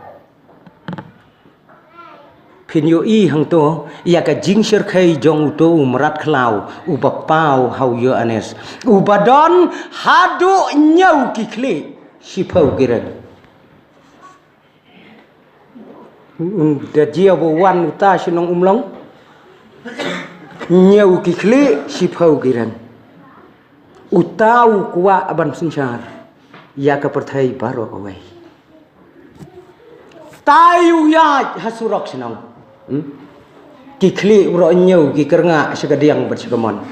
S1: phin yo i hang to ya ka jing sir khai jong uto umrat klau ubapau hau Yohanes ubadon hadu nyau ki kli sipau giran da jia bo wan ta sinong umlong nyau ki kli sipau giran utau kuwa aban sinsar ya ka perthai baro awai tayu ya hasurok sinong ki kli bro nyau ki kernga sagadiang bersegamon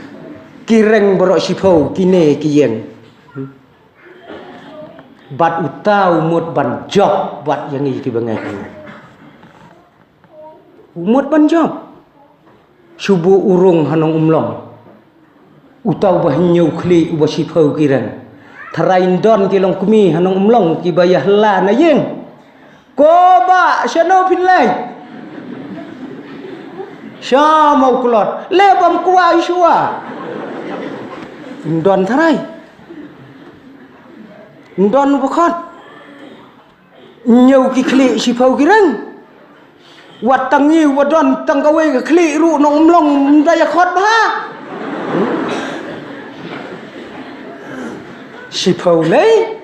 S1: ki reng bro sipau ki ne ki yeng bat utau mut ban job bat yang i ki bangai umut ban job subuh urung hanong umlong utau bah nyau kli uba sipau ki reng tharain don ki long kumi hanong umlong ki bayah la na yeng ko ba shano pinlai sha mau klot le bam kwa isua don tharai don bukhot nyau ki kli sipau ki reng wat tangi wadon tanggawe ka kli ru nong umlong daya khot ba sipau lei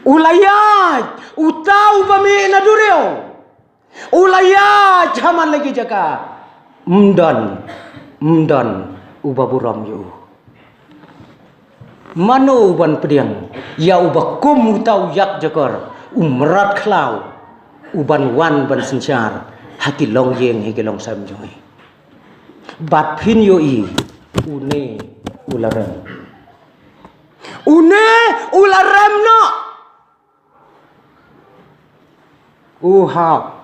S1: ulayat utau bami na dureo ulayat jaman lagi jaka mdon ubaburam yu mano ban pediang ya ubakum utau yak jakor umrat klau uban wan ban sinsar haki long yeng haki long sam joi bat phin yo i une ularem no ha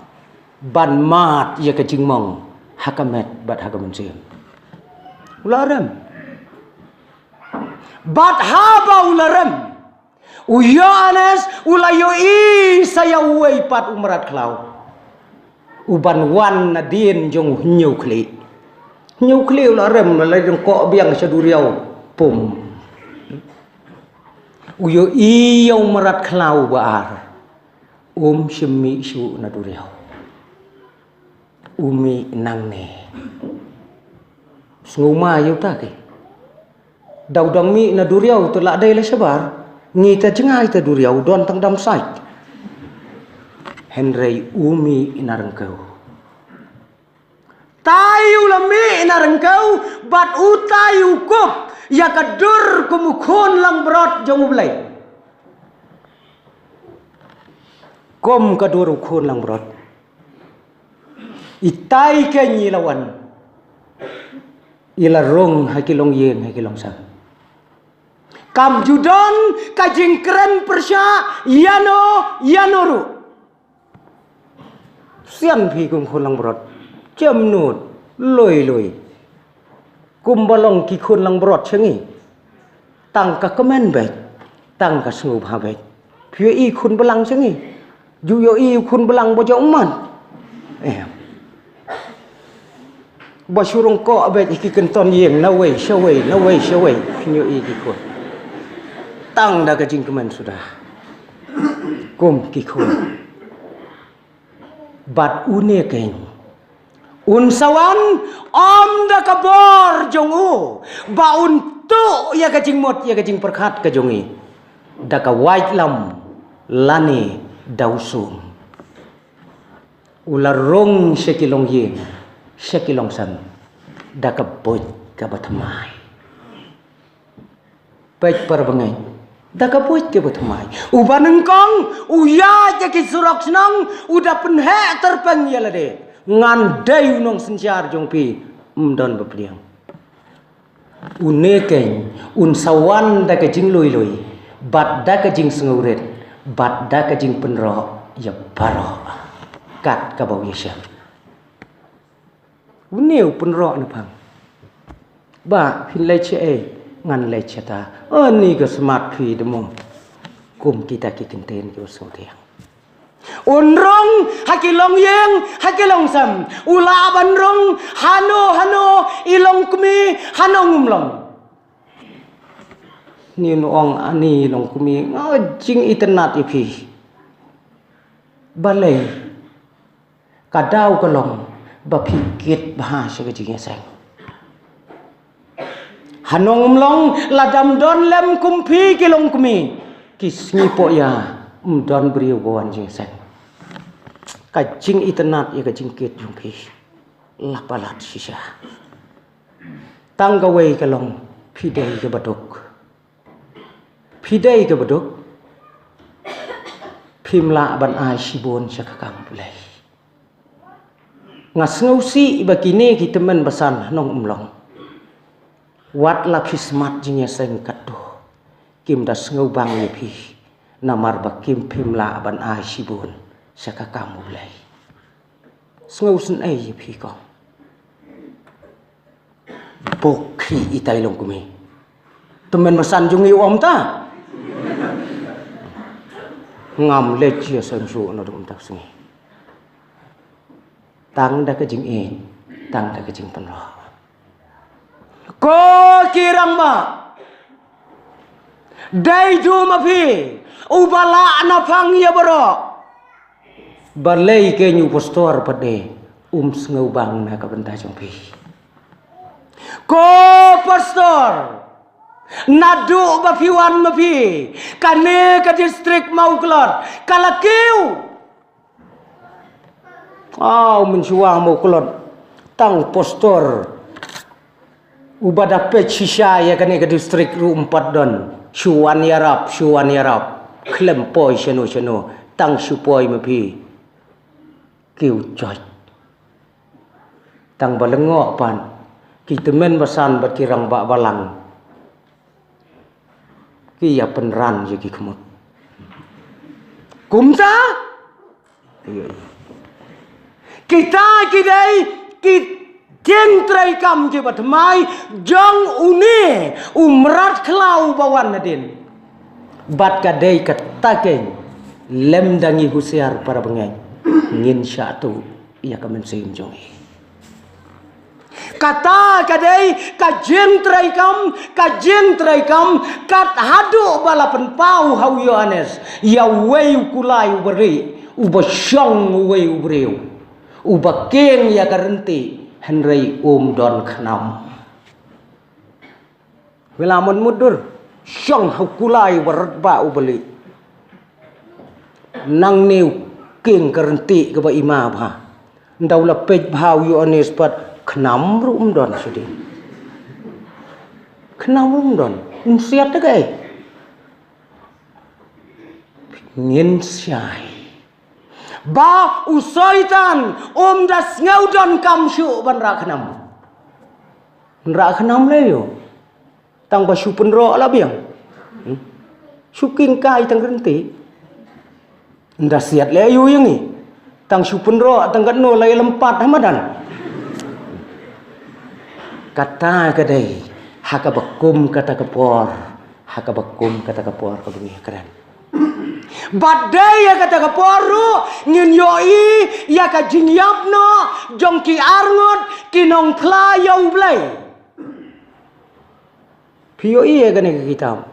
S1: ban mat ya ka jingmong hakamet bat hakamen sim ularem bat ha ba ularem Yohanes ulayo i saya wei pat umrat klau uban wan na din jong nyau kli ularem la jong ko biang saduriau pum uyo i yau umrat klau baar shimi shu na duriau umi nang ne nguma yau ta ke dau dong mi na duriau to la dai le sabar ngi ta jengai ta duriau don tang dam sai henrei umi inarengkau tayu lami inarengkau bat utayu kup ya kadur kumukhon lang brot jong ublai kom kadur khon lang brot itai ke nyi lawan ila rong hai ki long yen hai ki long sang kam judon ka jingkren persya yano ru sian phi kum khon lang brot chem nut loi kum balong ki khon lang brot chengi tang ka komen be tang ka snu bha be phie i khun balang chengi ju yo i khun balang bo jong man bo surong ko be ki kenton yeng na wei shawei pinyo i ki khon tang da ka jing kemen sudah kum ki khon bat une keng un sawan om da ka bor jong u ba un tu ya ka jing mot ya ka jing perkhat ka jongi da ka white lam lani dausum ular rong sekilong yin sekilong san da ka boy ka batmai pek perbengai da ka boy ke batmai ubaneng kong uya ja ki surok senang udah penhe terpeng ya lade ngan dai unong senjar jong pi mdon bepriang une keng un sawan da ka jing loi bat da ka jing sengauret bat da ka jing penro ya paro kat ka bau yesha uneu penro na phang ba phin lai che e ngan lai che ta ni ka smart phi de mong kum kita ki kenten ki so thiang unrong hakilong yeng hakilong sam ula ban rong hano ilong kumi hanong umlong ni noong ani long kumi jing internet ipi balai kadau kalong ba phikit ba se jing sang hanong umlong ladam don lem kumpi kilong kumi kisngi po ya don beriu bawan jing sang ka jing internet ya ka jing kit jung pi lah palat sisa tang ka wei kalong phidei ka baduk phidei ka baduk phimla ban ai sibon sakakam pulai ngasngau si bakine ki temen basan nong umlong wat la phismat jingya seng katu kim das ngau bang ye phi namar bakim phimla ban ai sibon sakakam pulai ngau sun ai ye phi ko bokhi itai long kumi temen basan jungi om ta ngam le chia sang su no dum tak sungi tang da ka jing tang da ka jing panro ko kirang ma dai du ma phi ubala na phang ya baro balai ke nyu postor pade ngau bang na ka benda jong phi ko pastor nadu bafiwan mapi kane ka distrik mau kelot kalakiu mensuang mau kelot tang postor ubada pe shisha ya kane ka distrik ru 4 don syuan yarap klempoi sheno tang supoi mapi kiu joy tang balengok pan kita men basan berkirang bak balang ya penran je ki kemut kumta kita kidai ki jentrai kam je batmai jong une umrat klau bawan nadin bat kadai katakeng lem dangi husiar para bengai ngin syatu ya kamen sim jong kata kadai ka jentrai kam kat hadu balapan pau hau Yohanes ya wei kulai uberi ubasyong wei ubreu ubakeng ya karenti henrei don khnam wela mon mudur syong hau kulai barat ba ubeli nang new keng karenti ke ba ima ba ndau la pej hau Yohanes pat khnam rum don sudi khnam rum don siat ke ngin sai ba usaitan das ngau don kam syu ban ra khnam Nra khenam le yo. Tang ba su penro la biang. Suking kai tang renti. Nda siat le yu yang ni. Tang su penro tang kat no lai lempat hamadan. Kata kadai hakabakum kata kapor. Hakabakum kata kapor ka bunyi keren. Badai ya kata kaporu ngin yoi ya ka jingyap no jong ki arngot kinong phla yau blai. Piyoi ya kane kitab.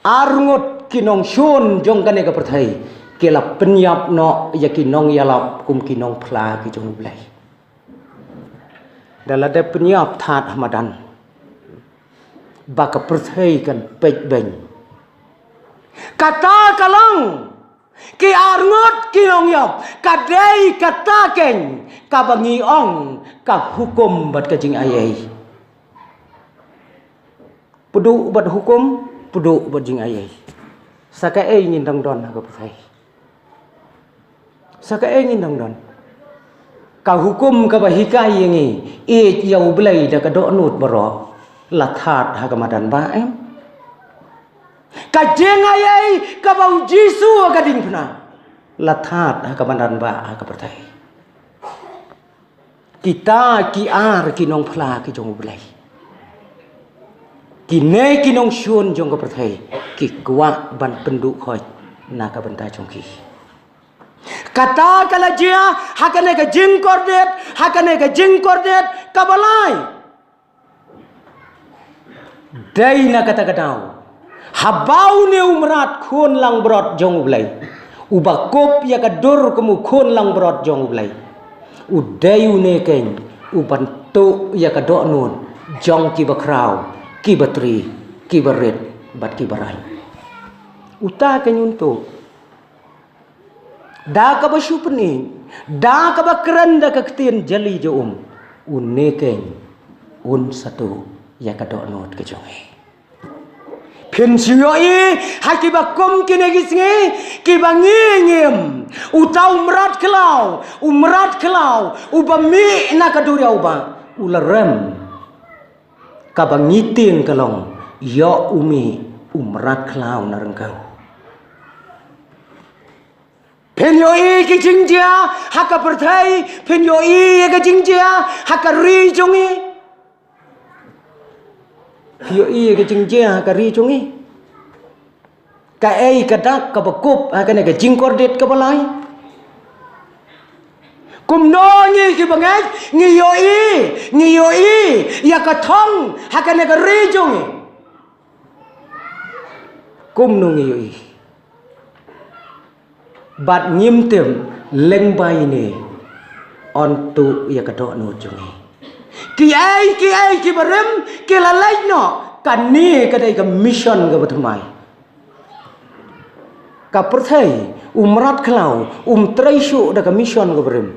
S1: Arngot kinong shun jong kane ka perthai kela penyap no ya kinong yalap kum kinong phla ki jong blai. Dala de penyap that hamadan. Ba ka perthai kan pej beng. Kata kalang ki arngot kinong yap kadai kata keng kabangi ong ka hukum bat kajing ayai pudu bat hukum pudu bat jing ayai saka ai ngin dang don ka pathai saka ai ngin dang don ka hukum ka bahika yengi e yau blai da ka do nut baro la that ha ka madan ba em kajeng ayai kabau Jisu kading puna lathat kabandan ba ka pertai kita ki ar kinong phla ki jong blai ki ne kinong shun jong ka pertai ki kwa ban penduk khoi na ka banta jong ki kata kala jia hakane ka jing kordet kabalai dai na kata kadau habau ne umrat khon lang brot jong blai ubakop ya kadur kemu khon lang brot jong blai udayu ne ken ubantu ya kadok nun jong ki bakrau ki batri ki baret bat ki barai uta kenyun tu da ka basu pening da ka bakran da ka ketien jali jo un ken un satu ya kadok nun ke jong Pensioi haki bakom kine gisngi kibangi ngim utau umrat kelau ubami na kaduria uba ularem kabangiting kalong yo umi umrat kelau narengkau penyoi ki jingjia haka perthai penyoi ka jingjia haka ri jongi Yoi ke jingjia ka ri chungi ka ei ka dak ka bakup ha ka ne ka jingkor det ka balai kum no ngi ki bangai ngi yoi ya ka thong ha ka ne ka ri chungi kum no ngi yoi bat ngim tem leng bai ne on tu ya ka do no chungi ki ai ki barem ki la lai no kan ni ka dai ka mission ka bathmai ka perthai umrat khlau trai su da ka mission ka barem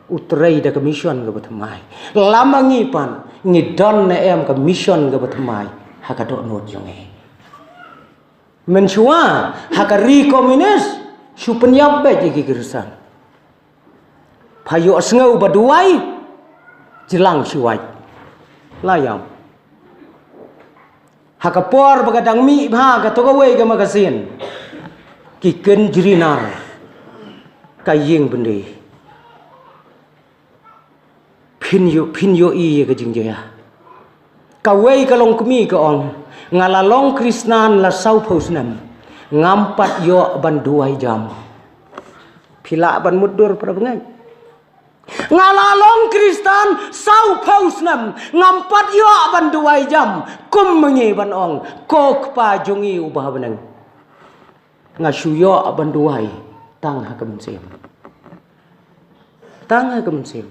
S1: utrai da ka mission ka bathmai lamangi pan ngi don na em ka mission ka bathmai ha ka do no jonge men chua ha ka ri komunis su penyap be ki kirsan phayo asngau baduai jelang siwai layam hakapor bagadang mi bha ka togawe ka magasin ki ken jrinar kayeng bende phinyo i ka jingjaya kawe ka long kmi ka ong ngalalong krisnan la sau phosnam ngampat yo ban 2 jam phila ban mudur prabangai ngalalong Kristen sau pausnam ngampat yo ban 2 jam kum mengi ban ong kok pa jongi ubah benang ngasuyo ban 2 tang hakam sem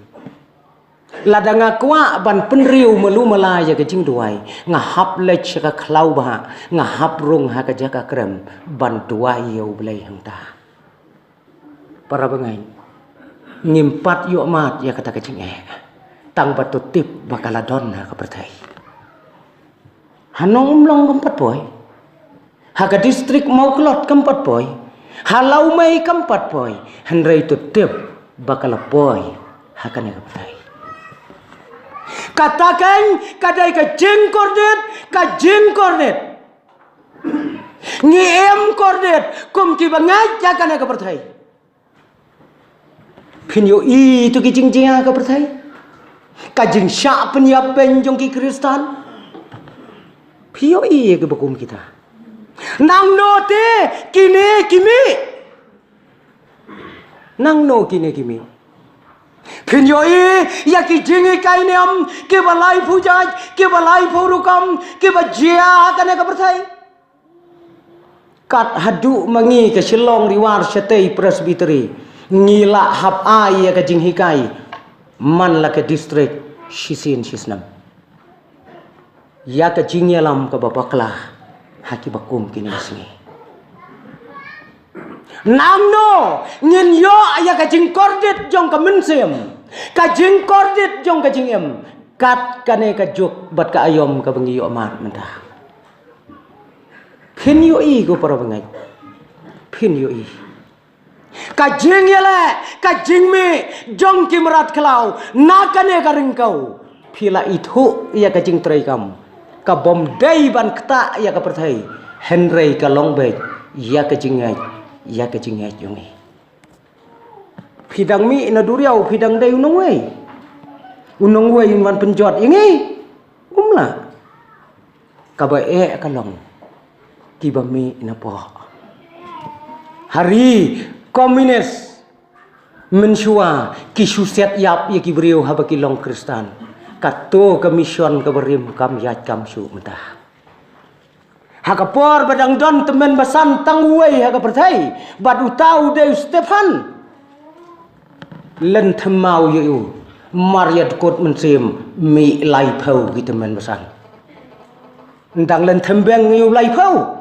S1: ladang akwa ban penriu melu malaya ke jing 2 ngahap lech ka khlau ba ngahap rung ha ka jaka krem ban 2 yo blai hangta para bangai ngimpat yo mat ya kata kecing tang batu tip bakaladon ha ka pertai hanong umlong keempat boy ha ka distrik mau kelot keempat boy halau mai keempat boy handrai tu tip bakala boy ha ka ne ka pertai Katakan kadai ka jeng kordet. Ngiem kordet kum ki bangai jakan ka perthai. Phin yo I tu ki jing ka perthai. Ka jing sya penyap penjong ki Kristan. Phi yo I ke bakum kita. Nang no te kini kimi. Nang no kini kimi. Phin yo I ya ki jing kai niam ke balai puja ke balai phurukam ke bajia kan ka perthai. Kat hadu mangi ke Shillong Riwar Shatei Presbytery ngila hap ai ka jing hikai man la ke district Shisin Shisnam ya ka jing yalam ka babakla haki bakum kini singi namno ngin yo ya ka jing kordet jong ka mensem ka jing kordet jong ka jing em kat kane ka juk bat ka ayom ka bengi yo mat mentah. Phin yo I ko para bangai. Phin yo I. Ka jing yale, ka jing me jong kimrat klau, nakane ka ringkau. Phila itu ya ka jing trai kam. Ka bom dai ban kta ya ka perthai. Henry ka longbei ya ka jingai, ya ka jingai yongi. Phidang mi na duriau phidang dai unong wei. Unong wei man penjot ingi. Umla. Ka ba ka long. Tiba mi inapo. Hari komunis mensua kisuset yap ya kibriu haba kilong Kristan. Kato kamision kabarim kam yat kam su mentah. Hakapor badang don temen basan tangwei haka perthai. Bad utau de Stefan. Len themau yu Mariat kot mensim mi lai phau ki temen basan. Ndang len thembeng yu lai phau.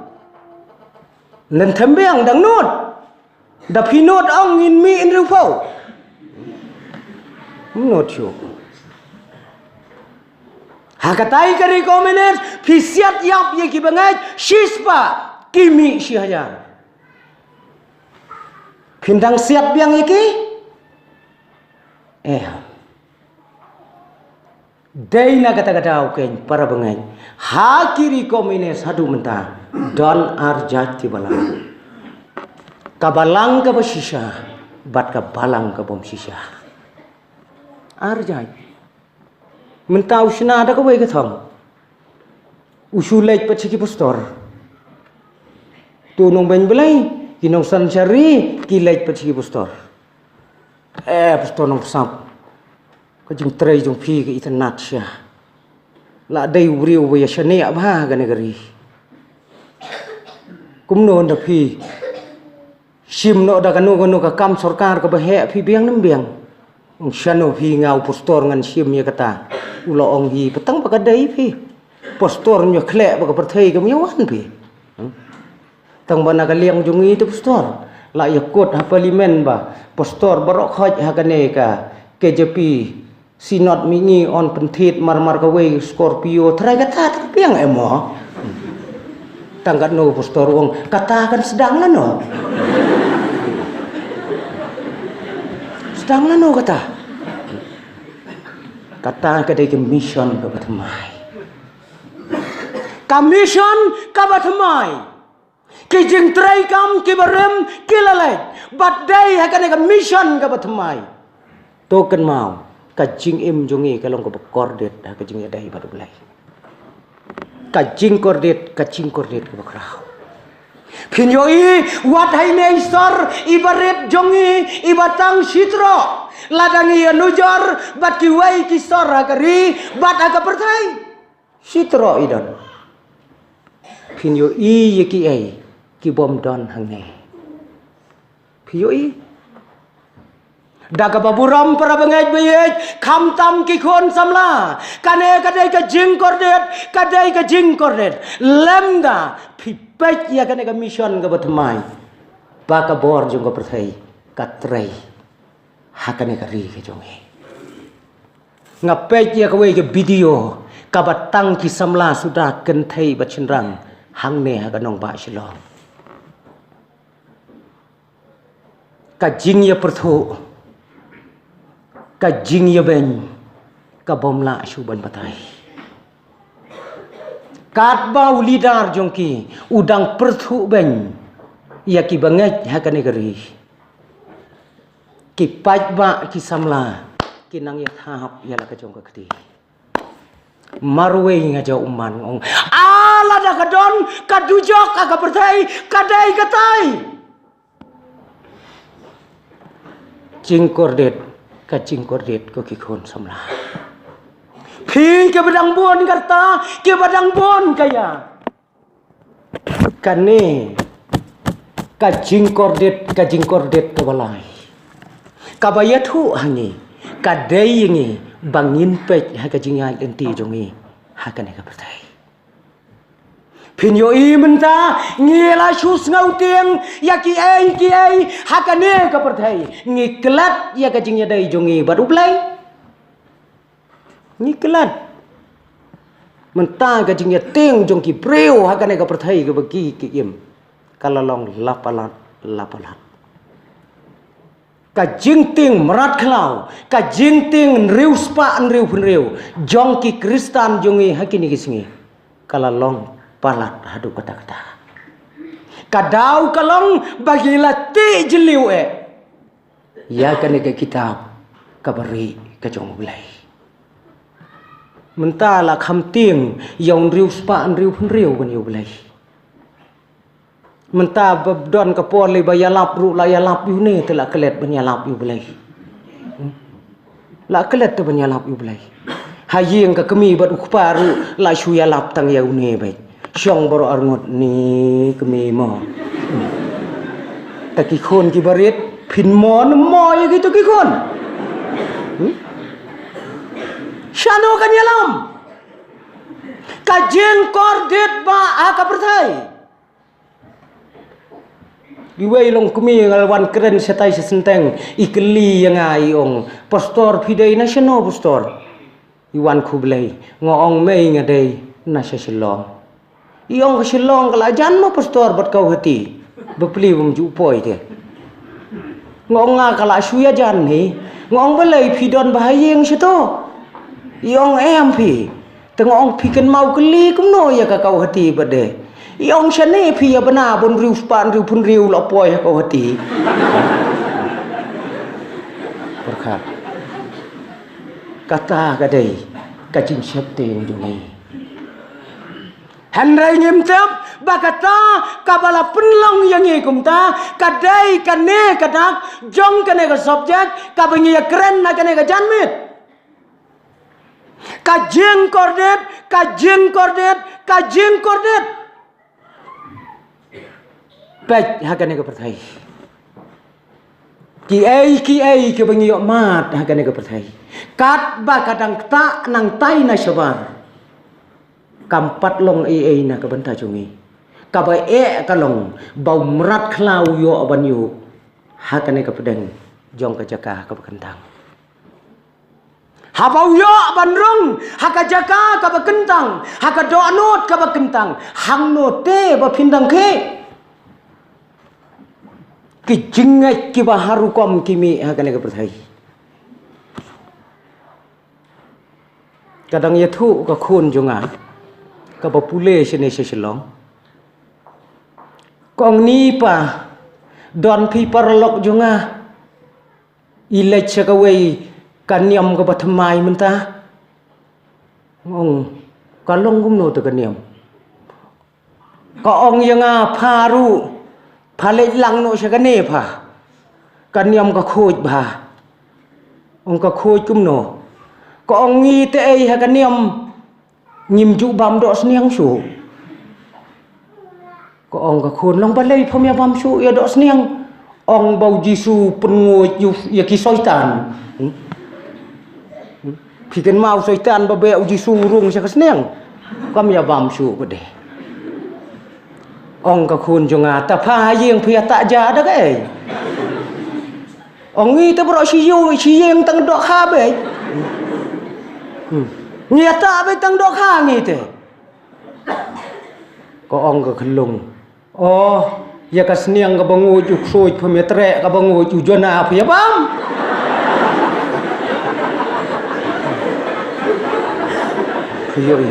S1: Len thembeng dang nut. Da pinot ong in mi in rufau. Not sure. Hakatai kari komenes pisiat yap ye ki bangai shispa kimi si hajar. Pindang siap biang ye ki. Daina kata-kata uken para bangai. Hakiri komenes hadu mentah. Don arjati balang. Kabalang ka basisya. Bat kabalang ka bom sisya. Arjai. Mentau sina ada ka way ka thong. Usulay pat siki pastor. Tunong ben belay. Kinong sansari. Kilay pat siki pastor. Pastor nong pasap. Kajing tray jong pi ka itanat siya. La day uriw waya siya niya ba ganagari. Kumno nda pi sim no da kanu ka kam sarkar ka bahe pi biang nam biang siano pi ngau postor ngan sim ya kata ulo ong hi petang pakadai pi postor nyo khle ba ka perthai ka miwan pi tang bana ka liang jungi tu postor la ya kot ha parlimen ba postor barok khoj ha kane ka KJP sinot mingi on penthit mar ka we Scorpio thrai ka ta piang emo tangkat no pastor wong katakan sedang lah no. Sedang lah no kata. Kata kadai ke mission ka batamai. Ka mission ka batamai. Ki jing trai kam ki barem ki lalai. But day hakane ka mission ka batamai. Token mau ka jing im jungi kalong ka kordet ha ka jing dai baru belai. Kajing kordet ke bakrau. Pinyoi wat hai neisor ibaret jongi ibatang sitro ladangi anujor bat kiwai kisor hakari bat aga perthai sitro idon. Pinyoi yeki ai ki bom don hangne. Pinyoi daga baburam para bangaj bayaj kham tam ki khon samla kane kadai ka jing kordet lemda phipet ya kane ka mission ka batmai ba ka bor jong ka perthai katrai hakane ka ri ke jongi ngapet ya ka we ke video ka batang ki samla sudah kenthai bachinrang hangne ha ka nong ba shilong ka jing ya perthu ka jing ya ben ka bomla syuban batai kat bau lidar jongki udang perthu ben ya ki bangai hakane gari ki paj ba ki samla ki nang ya thap ya la ka jong ka kati marwe ngaja uman ong ala da kadon kadujok ka pertai kadai katai cingkordet ka cingkordet ko ki khon samla phi ke badang bon karta ke badang bon kaya kane ka cingkordet ka balai ka bayathu hangi ka dei ngi bangin pech ha ka jingai lenti jongi ha ka ne ka pertai phin yo I menta ngila shus ngau tieng ya ki ai ha ka ne ka pertai ngi klat ya ka jingya dai jongi badu plai ngi klat menta ka jingya tieng jong ki preu ha ka ne ka pertai ka bagi ki im kalalong lapalat ka jing ting merat klau ka jing ting riu spa an riu pun riu jong ki kristan jongi hakini kisingi kalalong palat hadu kata-kata kadau kalong bagi lati jeliu ya kan ke kitab kabari ka jong bulai mentala kham ting yang riu spa an riu pun riu ban yu bulai menta don ka pole ba yalap ru la yalap yu ne tela kelet ban yalap yu belai la kelet te ban yalap yu belai hayeng ka kemi bat ukparu la shu yalap tang ya ne bai syong baro arngot ni kemi mo ta ki khon ki baret phin mon mo ye gitu ki khon shano kan yalam ka jeng kordet ba aka perthai Iway long kumi ngalwan keren setai sesenteng ikeli yang ai ong pastor pidai nasional pastor iwan kublai ngoong mei ngadai nasa silong iong ke silong kalajan mo pastor bat kau hati bepli bum jupoi dia ngong nga kala suya jan ni ngong balai pidon bahayeng situ iong pi tengong piken mau keli kumno ya ka kau hati bade Iong sene phi bana bon riu span riu pun riu la poi ko hati berkat kata kadai kacing septen duni handai ngimtap bakata kabala penlong yang ikumta kadai kane kadak jong kane ka subjek kabengi keren na kane ka janmit kajeng kordet Pech hakane ka perthai ki ai ke bangi mat hakane ka perthai kat ba kadang ta nang tai na sabar kampat long ai na ka banta jungi ka ba kalong bau merat klau yo ban yu hakane ka pedeng jong ka jaka ka bekentang habau yo ban rong haka jaka ka bekentang haka do anot ka bekentang hang no te ba pindang ke ki jingai ki baharu kom kimi hakane ka perthai kadang ya thu ka khun jonga ka popule sene seselong kong ni pa don phi parlok jonga ile chakawai kaniam ka bathmai menta ngong kalong gumno to kaniam ka ong yanga pharu Phale lang no sakane pha kaniam ka khoj bha ong ka khoj kumno ko ong ngi te ai ha kaniam nyim ju bam do sniang su ko ong ka khon long balai phom ya bam su ya do sniang ong bau jisu pen ngoj yu ya ki soitan phiken mau soitan ba be jisu rung sa sniang kam ya bam su ko de Ong ka khun jonga ta pha yeng phia ta ja da ke ong ngi te bro si yeng tang do kha be ngi ta be tang do kha ngi te ko ong ka khlung ya ka sniang ka bangu ju soi phme tre ka bangu ju jona phia bam Piyoi.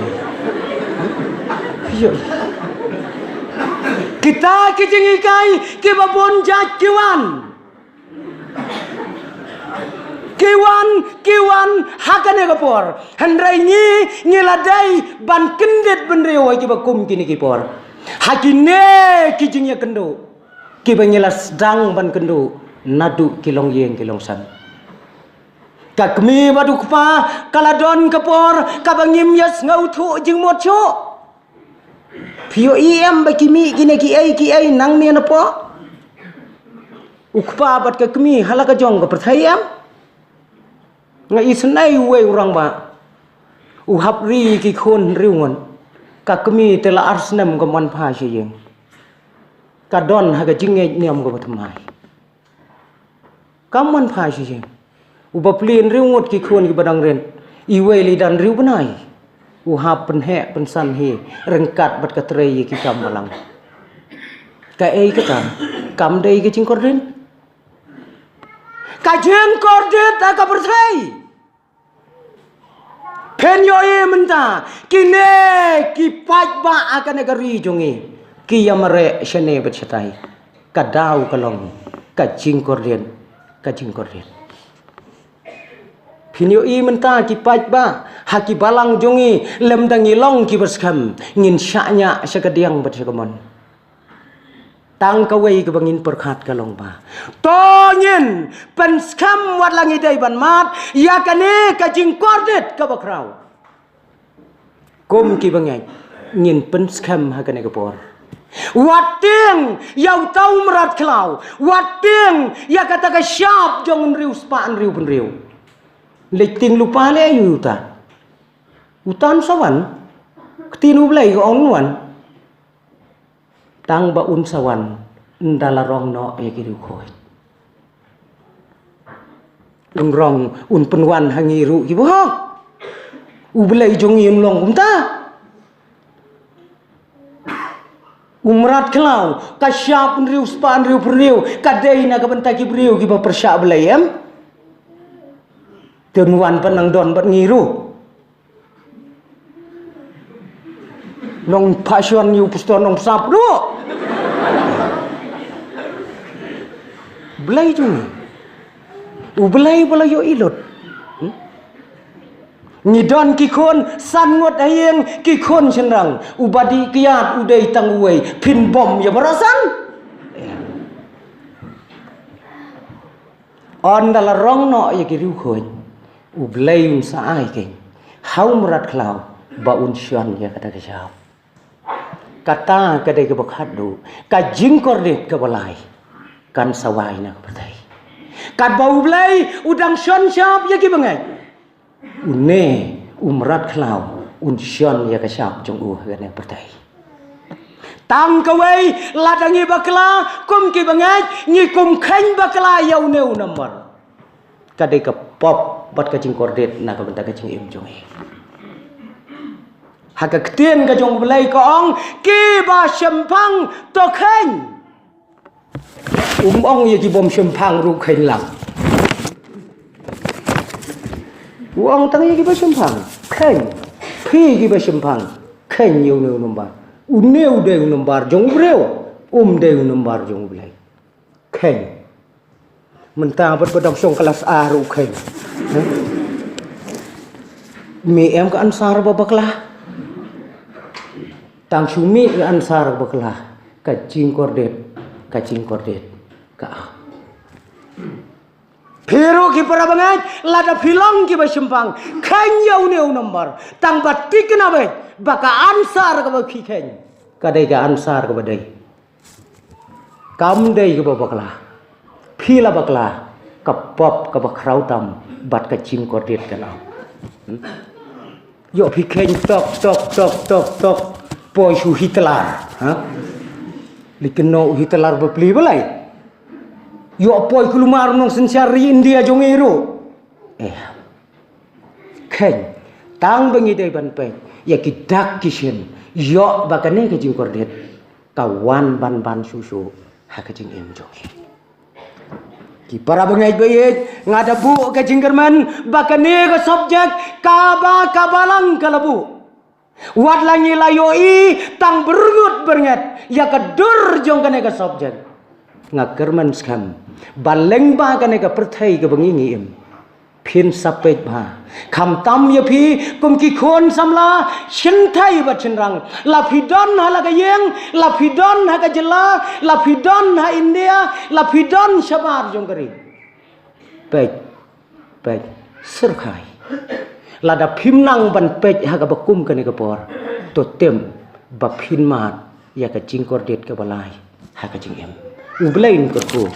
S1: Kita kijingikai kibabon jat kiwan hakane kapor handrai ni ladai ban kendet benrewa kibakum kini kipor hakine kijingnya kendo kibangela sedang ban kendo nadu kilong yeng kilong san kakmi badu kupa kaladon kapor kabangim yas ngautu jing mocho pio iem bakimi kini ki ai nang mi apa ukpa bat kakmi halaka jong ka perthayam ngai isnai we urang ba uhap ri ki khon riungon kakmi tela arsnam ka man pha yeng kadon ha ka jinge niam ka bathmai kaman pha yeng ubaplin riungot ki khon ki badang ren iwe li dan riu banai uhap pen he pen san he rengkat bat ka trei ki kam balang ka ei ka kam dei ki jingkor ren ka jingkor det ka perthai pen yoi menta kine ki paj ba akan negeri jongi ki yamare shene bercetai kadau kalong ka jingkor den pen yoi menta ki paj ba haki balang jongi lem dangi long ki berskam ngin syanya sakadiang bersekamon tang kawai ke bangin perkhat kalong ba tonyen penskam wat langi dai ban mat ya kane ka jingkor det ka bakrau kom ki bangai ngin penskam ha kane kapor wating yau tau merat klau wating ya kata ka syap jong riu spaan riu pun riu leting lupa le yu ta utan sawan ketinu blai ko onwan tang ba un sawan ndala rong no e ki khoi lung rong un penwan hangi ru ki bo u blai jong yim long kum ta umrat klau ka syap riu span riu priu ka dei na ka benta ki priu ki ba persya blai em tenwan panang don bat ngiru long passion yu puston long sap do belai tu u belai bala yo ilot ni don ki khon san ngot ayeng ki khon senrang ubadi kiat udai tang uai pin bom ya barasan on dala rong no ya ki riu khoi u belai un sa ai ke hau murat klau ba un syan ya kata kejau kata kadai ke bakhat do ka jingkor det ke balai kan sawai na pertai kat bau blai udang syon syap ya ki bangai une umrat klau un syon ya ka syap jong u ga ne pertai tang kawai ladangi bakla kum ki bangai ni kum khain bakla yau neu number kadai ke pop bat ka jingkor det na ka benta ka jing im jong e haka ketien ka jong belai ka ong ki ba sempang to khen ong ye ki bom sempang ru khen lang ong tang ye ki ba sempang khen phi ki ba sempang khen yo neu numbar uneu de numbar jong breu de numbar jong belai khen menta bat badam song kelas A ru khen mi em ka ansar ba baklah tang sumi ke ansar baklah ka jingkor det ka Pero ki para bangat lada filong ki basempang kanyau neu number tang batik na be baka ansar ka ba khikhen kadai ka ansar ka badai kam dei ka bakla phila bakla ka pop ka bakrau tam bat ka jingkor det ka na yo phikhen tok poi su Hitler ha likeno Hitler bepli balai yo poi kulumar nong sensari India jongero khen tang bangi dei ban pe ya kidak kishen yo bakane ke jingkor det kawan ban susu ha ke jing em jongi ki para bangai baye ngada bu ke jingkerman bakane ke subjek kabalang kalabu Wat langi layoi tang bergut bernget ya kadur jong kane ka subjek ngakerman skam baleng ba kane ka perthai ka bangingi im phin sapet ba kham tam ya phi kum ki khon samla chinthai ba chinrang la phidon hala ka yeng la phidon ha ka jela la phidon ha India la phidon shabar jong kari pej serkhai lada phimnang ban pej ha ka bakum kane ka por to tem ba phin mat ya ka jingkor det ka balai ha ka jingem ublain ko